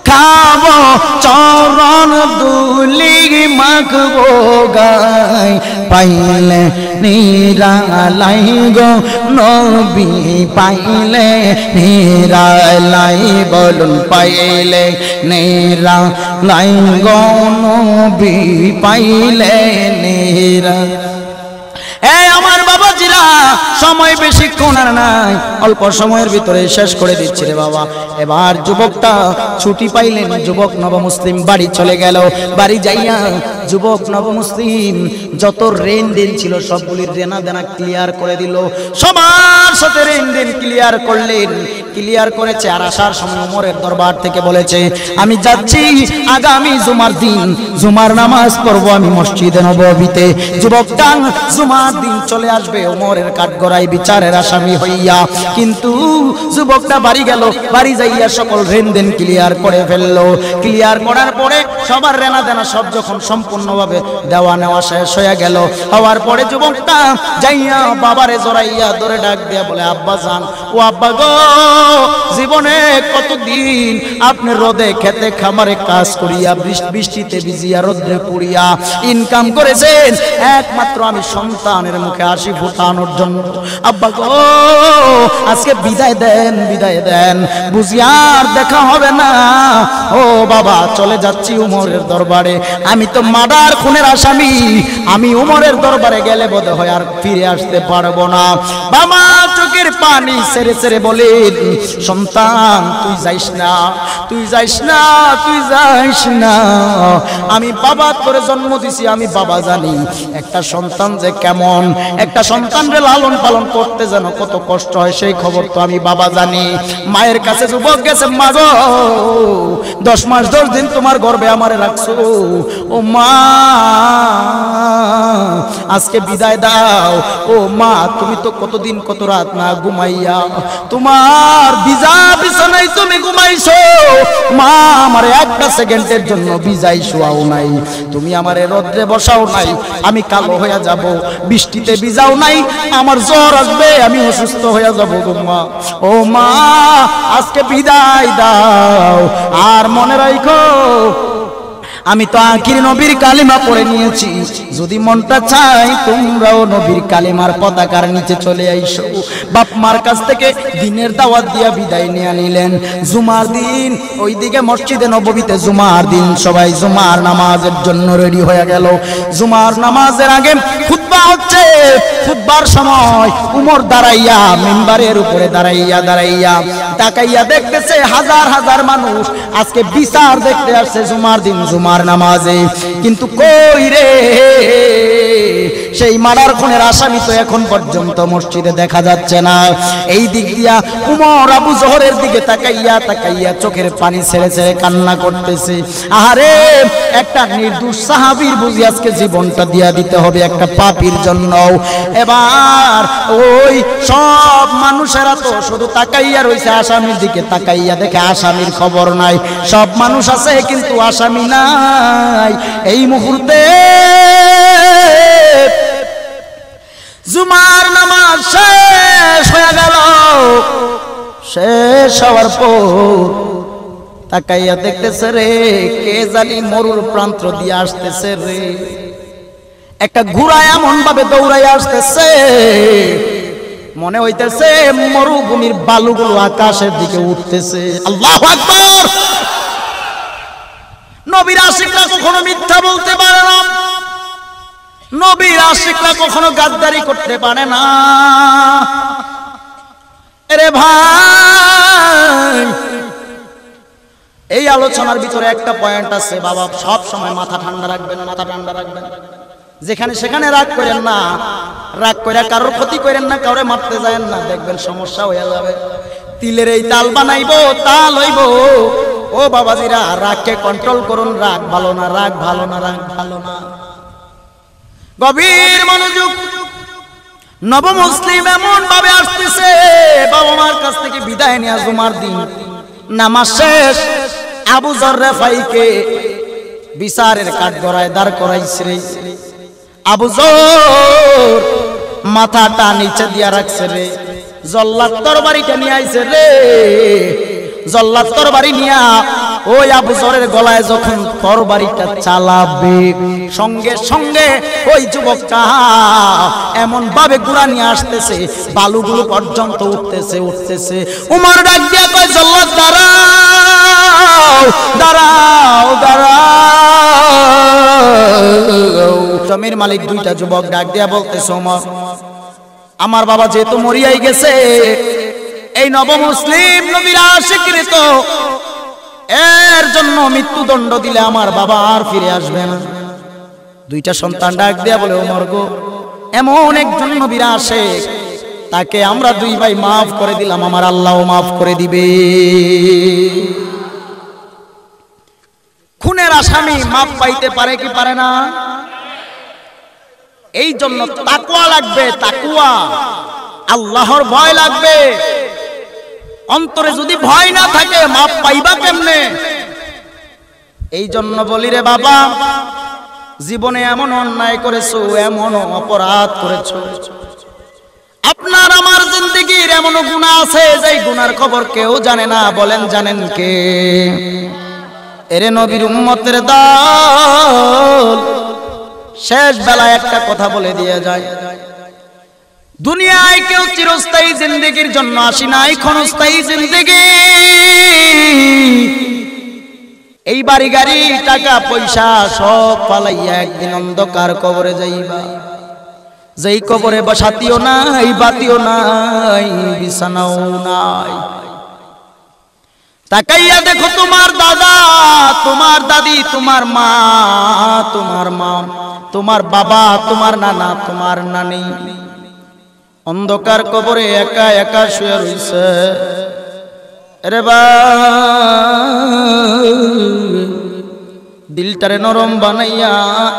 Speaker 1: খাবো, চরণ দুলি মাখবো গায়। পাইলে নিরালাই গো নবী, পাইলে নিরালাই, বলুন পাইলে নিরালাই গো নবী, পাইলে নিরা। আমার বাবাজিরা, সময় বেশিক্ষণ আর নাই, অল্প সময়ের ভিতরে শেষ করে দিচ্ছি রে বাবা। এবার যুবকটা ছুটি পাইলেন, যুবক নব মুসলিম বাড়ি চলে গেল। বাড়ি যাইয়া যুবক নবমুসলিম যত লেনদেন ছিল সবগুলির রেনা দেনা ক্লিয়ার করে দিল, সবার সাথে লেনদেন ক্লিয়ার করলেন। ক্লিয়ার করেছে আর আসার সময় ওমরের দরবার থেকে বলেছে, আমি যাচ্ছি আগামী জুমার দিন জুমার নামাজ পড়ব আমি মসজিদে নববীতে। যুবকটা জুমার দিন চলে আসবে ওমরের কাঠগড়ায় বিচারের আসামি হইয়া। কিন্তু যুবকটা বাড়ি গেল, বাড়ি যাইয়া সকল লেনদেন ক্লিয়ার করে ফেললো। ক্লিয়ার করার পরে সবার রেনা দেনা সব যখন সম্পূর্ণভাবে দেওয়া নেওয়া শেষ হয়ে গেল, হওয়ার পরে যুবকটা যাইয়া বাবারে জড়াইয়া ধরে ডাক দিয়া বলে, আব্বা জান, ও আব্বা গো, জীবনে কতদিন আপনি রোদে খেতে খামারে কাজ করিয়া বৃষ্টিতে ভিজিয়া রোদ্রে পুড়িয়া ইনকাম করেছেন, একমাত্র আমি সন্তানের মুখে হাসি ফোটানোর জন্য। আব্বা গো, আজকে বিদায় দেন, বিদায় দেন, বুঝি আর দেখা হবে না। ও বাবা, চলে যাচ্ছি উমরের দরবারে, আমি তো মার্ডার খুনের আসামি, আমি উমরের দরবারে গেলে বোধ হয় আর ফিরে আসতে পারবো না। বাবা চোখের পানি ছেড়ে ছেড়ে বলেন, সন্তান তুই যাইস না, তুই যাইস না, তুই যাইস না, আমি বাবা তোরে জন্ম দিছি, আমি বাবা জানি একটা সন্তান যে কেমন, একটা সন্তানরে লালন পালন করতে যেন কত কষ্ট হয় সেই খবর তো আমি বাবা জানি। মায়ের কাছে যুবক গেছে, মা গো 10 মাস 10 দিন তোমার গর্ভে আমারে রাখছো, ও মা আজকে বিদায় দাও। ও মা, তুমি তো কতদিন কত রাত না ঘুমাইয়া তোমার ভিজা বিছানায় তুমি ঘুমাইছো, মা আমার একটা সেকেন্ডের জন্য ভিজাই শোয়াও নাই, তুমি আমারে রোদ্রে বসাও নাই, আমি কালো হয়ে যাব, বৃষ্টিতে ভিজাও নাই, আমার জ্বর আসবে, আমি অসুস্থ হয়ে যাব গো মা। ও মা আজকে বিদায় দাও। আর মনে রাখো, আমি তো আখির নবীর কালিমা পড়ে নিয়েছি, যদি মনটা চাই তোমরাও নবীর কালিমার পতাকার নিচে চলে আইসো। বাপ মার কাছ থেকে দিনের দাওয়াত দিয়া বিদায় নিয়ে নিলেন। জুমার দিন ওইদিকে মসজিদে নববীতে জুমার দিন সবাই জুমার নামাজের জন্য রেডি হয়ে গেল। জুমার নামাজের আগে খুতবা হচ্ছে, খুতবার সময় উমর দাঁড়াইয়া মিম্বারের উপরে দাঁড়াইয়া তাকাইয়া দেখতেছে হাজার হাজার মানুষ আজকে বিচার দেখতে আসছে জুমার দিন জুমার নামাজে। কিন্তু কই রে সেই মার্ডার খুনের আসামি তো এখন পর্যন্ত মসজিদে দেখা যাচ্ছে না। এই দিক দিয়া উমর আবু জহরের দিকে তাকাইয়া চোখের পানি ছেড়ে ছেড়ে কান্না করতেছে। আরে একটা নির্দোষ সাহাবীর বুঝি আজকে জীবনটা দিয়া দিতে হবে একটা পাপীর জন্য। এবার ওই সব মানুষেরা তো শুধু তাকাইয়া রইছে আসামির দিকে, তাকাইয়া দেখে আসামির খবর নাই। সব মানুষ আছে কিন্তু আসামি নাই। এই মুহূর্তে জুমার নামাজ শেষ হয়ে গেল। শেষ হওয়ার পর তাকাইয়া দেখতেছে রে কে জানি মরুর প্রান্ত দিয়ে আসতেছে রে। একটা ঘোড়া এমন ভাবে দৌড়াইয়া আসতেছে মনে হইতেছে মরুভূমির বালুগুলো আকাশের দিকে উঠতেছে। আল্লাহু আকবার। নবীর আশিকরা কখনো মিথ্যা বলতে পারে না, নবীর আশিকরা কখনো গাদ্দারি করতে পারে না। আরে ভাই, এই আলোচনার ভিতরে একটা পয়েন্ট আছে বাবা, সব সময় মাথা ঠান্ডা রাখবেন, মাথা ঠান্ডা রাখবেন। যেখানে সেখানে রাগ করেন না, রাগ করে কারোর ক্ষতি করেন না, কাউরে মারতে যায়েন না, দেখবেন সমস্যা হয়ে যাবে। তিলের এই তাল বানাইবো তাল হইব। ও বাবাজিরা, রাগকে কন্ট্রোল করুন। রাগ ভালো না, রাগ ভালো না, রাগ ভালো না। গভীর মনোযোগ। নবমুসলিম এমন ভাবে আসতেছে বাবা মার কাছ থেকে বিদায় নিয়ে জুমার দিন নামাজ শেষ। আবু যর রেফাইকে বিচারের কাঠগড়ায় দাঁড় করাইছে। আবু যর মাথাটা নিচে দিয়া রাখছে রে। জল্লাদ তরবারিটা নিয়ে আইছে রে। জল্লাদ তরবারি নিয়া ওই আবু যরের গলায় যখন তরবারিটা চালাবে সঙ্গে সঙ্গে ওই যুবকটা এমন ভাবে গুড়া নিয়ে আসতেছে বালুগুলো পর্যন্ত উঠতেছে। উমর ডাক দিয়া কয়, জল্লাদ দাঁড়াও দাঁড়াও দাঁড়াও। জমির মালিক দুইটা যুবক ডাক দিয়া বলতেছে, ওমর আমার বাবা যেহেতু মরিয়াই গেছে, এই নবমুসলিম নবীর আশিকরে তো এর জন্য মৃত্যুদণ্ড দিলে আমার বাবা আর ফিরে আসবে না। দুইটা সন্তান ডাক দিয়া বলে, ওমর গো, এমন একজন নবীর আশিক, তাকে আমরা দুই ভাই মাফ করে দিলাম, আমার আল্লাহও মাফ করে দিবে। খুনের আসামি মাফ পাইতে পারে কি পারে না? এই জন্য তাকওয়া লাগবে, তাকওয়া, আল্লাহর ভয় লাগবে। অন্তরে যদি ভয় না থাকে মাফ পাইবা কেমনে? এই জন্য বলি রে বাবা, জীবনে এমন অন্যায় করেছো, এমন অপরাধ করেছো, আপনার আমার জিন্দেগির এমন গুনাহ আছে যে গুনার খবর কেউ জানে না। বলেন জানেন কে? এরে নবীর উম্মতের দল, শেষ বেলায় একটা কথা বলে দিয়ে যায়, দুনিয়ায় কেউ চিরস্থায়ী জিন্দেগির জন্য আসি নাই, ক্ষণস্থায়ী জিন্দেগি। এই বাড়ি গাড়ি টাকা পয়সা সব পালাইয়া একদিন অন্ধকার কবরে যাইবা। যেই কবরে বসাতিও নাই, বাতিও নাই, বিছানাও নাই। তাকাইয়া দেখো তোমার দাদা, তোমার দাদি, তোমার মা, তোমার বাবা, তোমার নানা, তোমার নানি অন্ধকার কবরে একা একা শুয়ে রইছে। আরে দিলটারে নরম বানাইয়া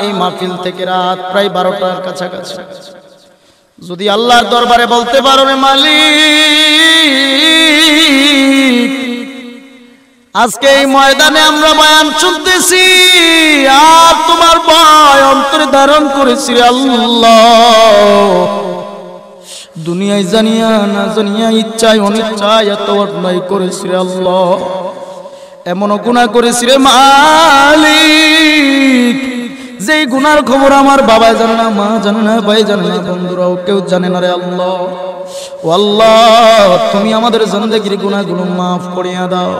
Speaker 1: এই মাহফিল থেকে রাত প্রায় 12টার কাছাকাছি যদি আল্লাহর দরবারে বলতে পারো, রে মালিক, আজকে এই ময়দানে আমরা বয়ান শুনতেছি আর তোমার ভয় অন্তরে ধারণ করেছি রে আল্লাহ। দুনিয়ায় জানিয়া না জানিয়া, ইচ্ছায় অনিচ্ছায় এত অন্যায় করেছি রে আল্লাহ, এমনও গুনাহ করেছি রে মালিক, যে গুনার খবর আমার বাবা জানে না, মা জানে না, ভাই জানে না, বন্ধুরাও কেউ জানে না রে আল্লাহ। ও আল্লাহ, তুমি আমাদের জিন্দেগির গুনাহগুলো মাফ করিয়া দাও।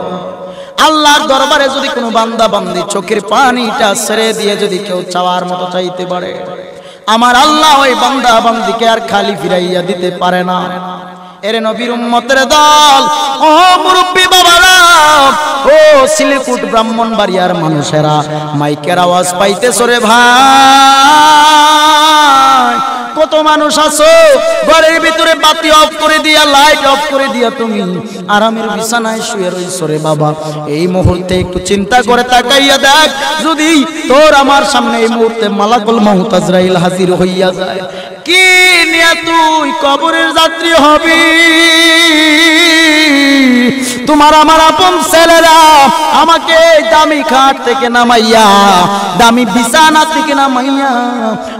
Speaker 1: আল্লাহর দরবারে যদি কোনো বান্দা বান্দি চোখের পানিটা ছেড়ে দিয়ে যদি কেউ চাওয়ার মতো চাইতে পারে, আমার আল্লাহ ওই বান্দা বান্দিকে আর খালি ফিরাইয়া দিতে পারে না। এরে নবীর উম্মতের দল, ও মুরব্বী বাবারা, ও সিলেকুট ব্রাহ্মণবাড়িয়ার মানুষেরা, মাইকের আওয়াজ পাইতেছো রে ভাই? কত মানুষ আছো ঘরের ভিতরে বাতি অফ করে দিয়া, লাইট অফ করে দিয়া তুমি আরামের বিছানায় শুয়ে রইছো রে বাবা। এই মুহূর্তে একটু চিন্তা করে তাকাইয়া দেখ, যদি তোর আমার সামনে এই মুহূর্তে মালাকুল মউত আজরাইল হাজির হইয়া যায়, কি নিয়ে তুই কবরের যাত্রী হবি? তোমার আমার আপন ছেলেরা আমাকে দামি খাট থেকে নামাইয়া, দামি বিছানা থেকে নামাইয়া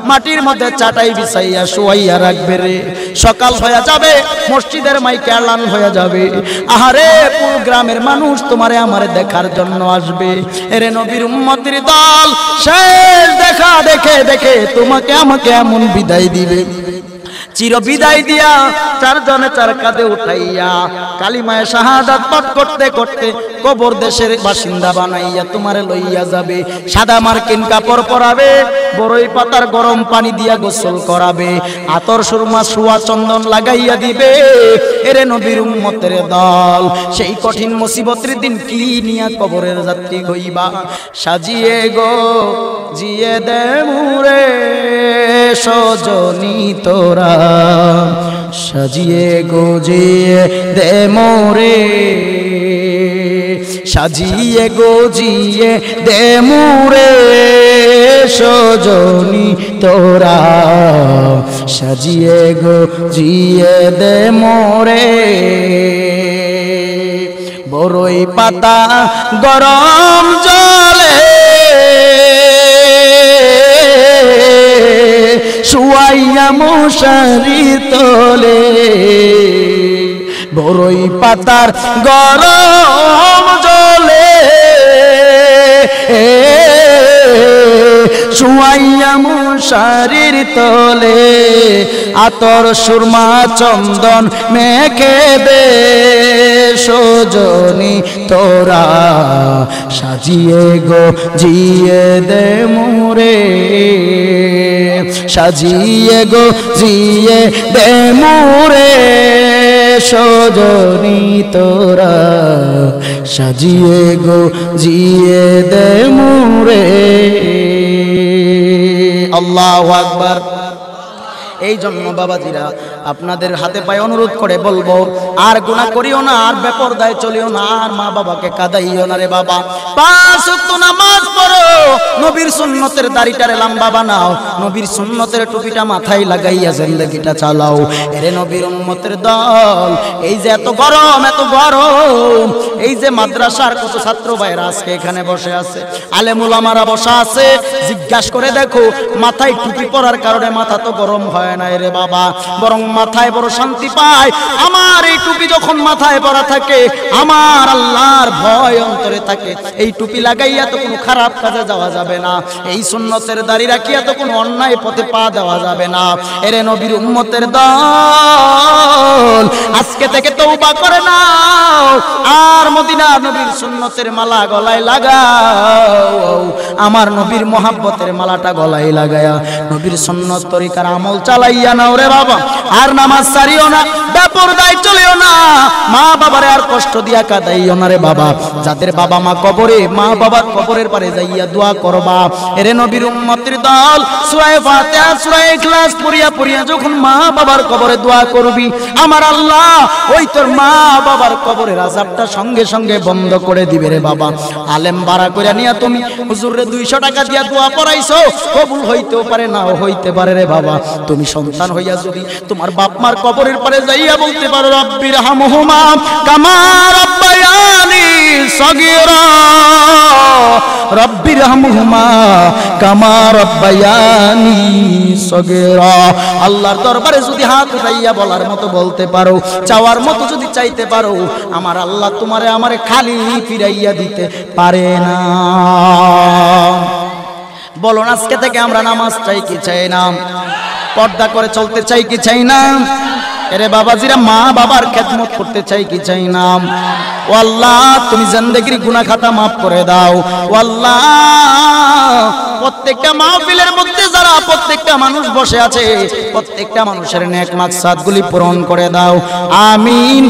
Speaker 1: মাটির মধ্যে চাটাই বিছাইয়া শুয়াইয়া রাখবে রে। সকাল হয়ে যাবে, মসজিদের মাইকে এলান হয়ে যাবে, আহারে পুরো গ্রামের মানুষ তোমারে আমারে দেখার জন্য আসবে। এরে নবীর উম্মতের দল, শেষ দেখা দেখে দেখে তোমাকে আমাকে এমন বিদায় দিবে, চির বিদায় দিয়া চারজনে চার কাঁধে উঠাইয়া কালিমায়ে শাহাদাত পাঠ করতে করতে কবর দেশের বাসিন্দা বানাইয়া তোমারে লইয়া যাবে। সাদা মার্কিন কাপড় পরাবে, বড়ই পাতার গরম পানি দিয়া গোসল করাবে, আতর সুরমা সুয়া চন্দন লাগাইয়া দিবে। এরে নবীর উম্মতের দল, সেই কঠিন মুসিবতের দিন কি নিয়া কবরের যাত্রী হইবা? সাজিয়ে গো জিয়ে দে মুরে সজনী তোরা, সাজিয়ে গজিয়ে দে মোরে, সাজিয়ে গজিয়ে দে মোরে সজনী তোরা, সাজিয়ে গজিয়ে দে মোরে। বড়ই পাতা গরম জলে শুয়াইয়া মশারির তলে, বড়ই পাতার গরম জলে শুয়াইয়া মশারির তলে, আতর সুরমা চন্দন মেখে দে সজনী তোরা, সাজিয়ে গো জিয়ে দে মোরে, সাজিয়ে গো জিয়ে দে মোরে সজনী তোরা, সাজিয়ে গো জিয়ে দে মোরে। আল্লাহু আকবার। এই জন্য বাবাজিরা আপনাদের হাতে পায়ে অনুরোধ করে বলবো, আর গুনাহ করিও না, আর বেপরদায় চলিও না, আর মা বাবাকে কাঁদাইও না রে বাবা। 5 ওয়াক্ত নামাজ পড়ো, নবীর সুন্নতের দাড়িটারে লম্বা বানাও, নবীর সুন্নতের টুপিটা মাথায় লাগাইয়া জিন্দেগিটা চালাও। এরে নবীর উম্মতের দল, এই যে এত গরম, এই যে মাদ্রাসার কত ছাত্র ভাইরা আজকে এখানে বসে আছে, আলেম উলামারা বসা আছে, জিজ্ঞাসা করে দেখো মাথায় টুপি পরার কারণে মাথা তো গরম হয় না রে বাবা, বরং মাথায় বড় শান্তি পায়। আমার এই টুপি যখন মাথায় পরা থাকে, আমার আল্লাহর ভয় অন্তরে থাকে। এই টুপি লাগাইয়া তো কোনো খারাপ কাজে যাওয়া যাবে না, এই সুন্নতের দাড়ি রাখিয়া তো কোনো অন্যায় পথে পা দেওয়া যাবে না। এরে নবীর উম্মতের দল, আজকে থেকে তওবা করে নাও, আর মদিনা নবীর সুন্নতের মালা গলায় লাগাও। আমার নবীর মহাব্বতের মালাটা গলায় লাগায়া নবীর সুন্নত তরিকার আমল চালাইয়া নাও রে বাবা। আর নামাজ ছাড়িও না, বেপরদায় চলিও না, মা বাবারে আর কষ্ট দিয়া কাঁদাইও না রে বাবা। যাদের বাবা মা কবরে, মা বাবার কবরের পারে যাইয়া দোয়া করবা। এরে নবীর উম্মতের দল, সূরা ফাতিহা, সূরা ইখলাস পড়িয়া যখন মা বাবার কবরে দোয়া করবি, আমার আল্লাহ ওই তোর মা বাবার কবরের আযাবটা সঙ্গে সঙ্গে বন্ধ করে দিবে রে বাবা। আলেম বাড়া কইরা নিয়া তুমি হুজুরে 200 টাকা দিয়া দোয়া পড়াইছো, কবুল হইতেও পারে না হইতে পারে রে বাবা। তুমি সন্তান হইয়া যদি তোমার বাপ মার কবরের পারে যাইয়া বলতে পারো, রব্বির হামহুমা কামা রাব্বায়ানি সগীরা, রব্বির হামহুমা কামা রাব্বায়ানি সগীরা, আল্লাহর দরবারে যদি হাত উঠাইয়া বলার মতো বলতে পারো, চাওয়ার মতো যদি চাইতে পারো, আমার আল্লাহ তোমারে আমারে খালি ফিরাইয়া দিতে পারে না। বলুন আজকে থেকে আমরা নামাজ চাই কি চাই না? পর্দা করে চলতে চাই কি চাই না? এরে বাবাজিরা মা বাবার খেদমত করতে চাই কি চাই না? ও আল্লাহ তুমি জিন্দেগির গুনাহ খাতা মাফ করে দাও। ও আল্লাহ প্রত্যেকটা মাহফিলের মধ্যে যারা প্রত্যেকটা মানুষ বসে আছে, প্রত্যেকটা মানুষের নেক মাকসাদগুলি পূরণ করে দাও, আমিন।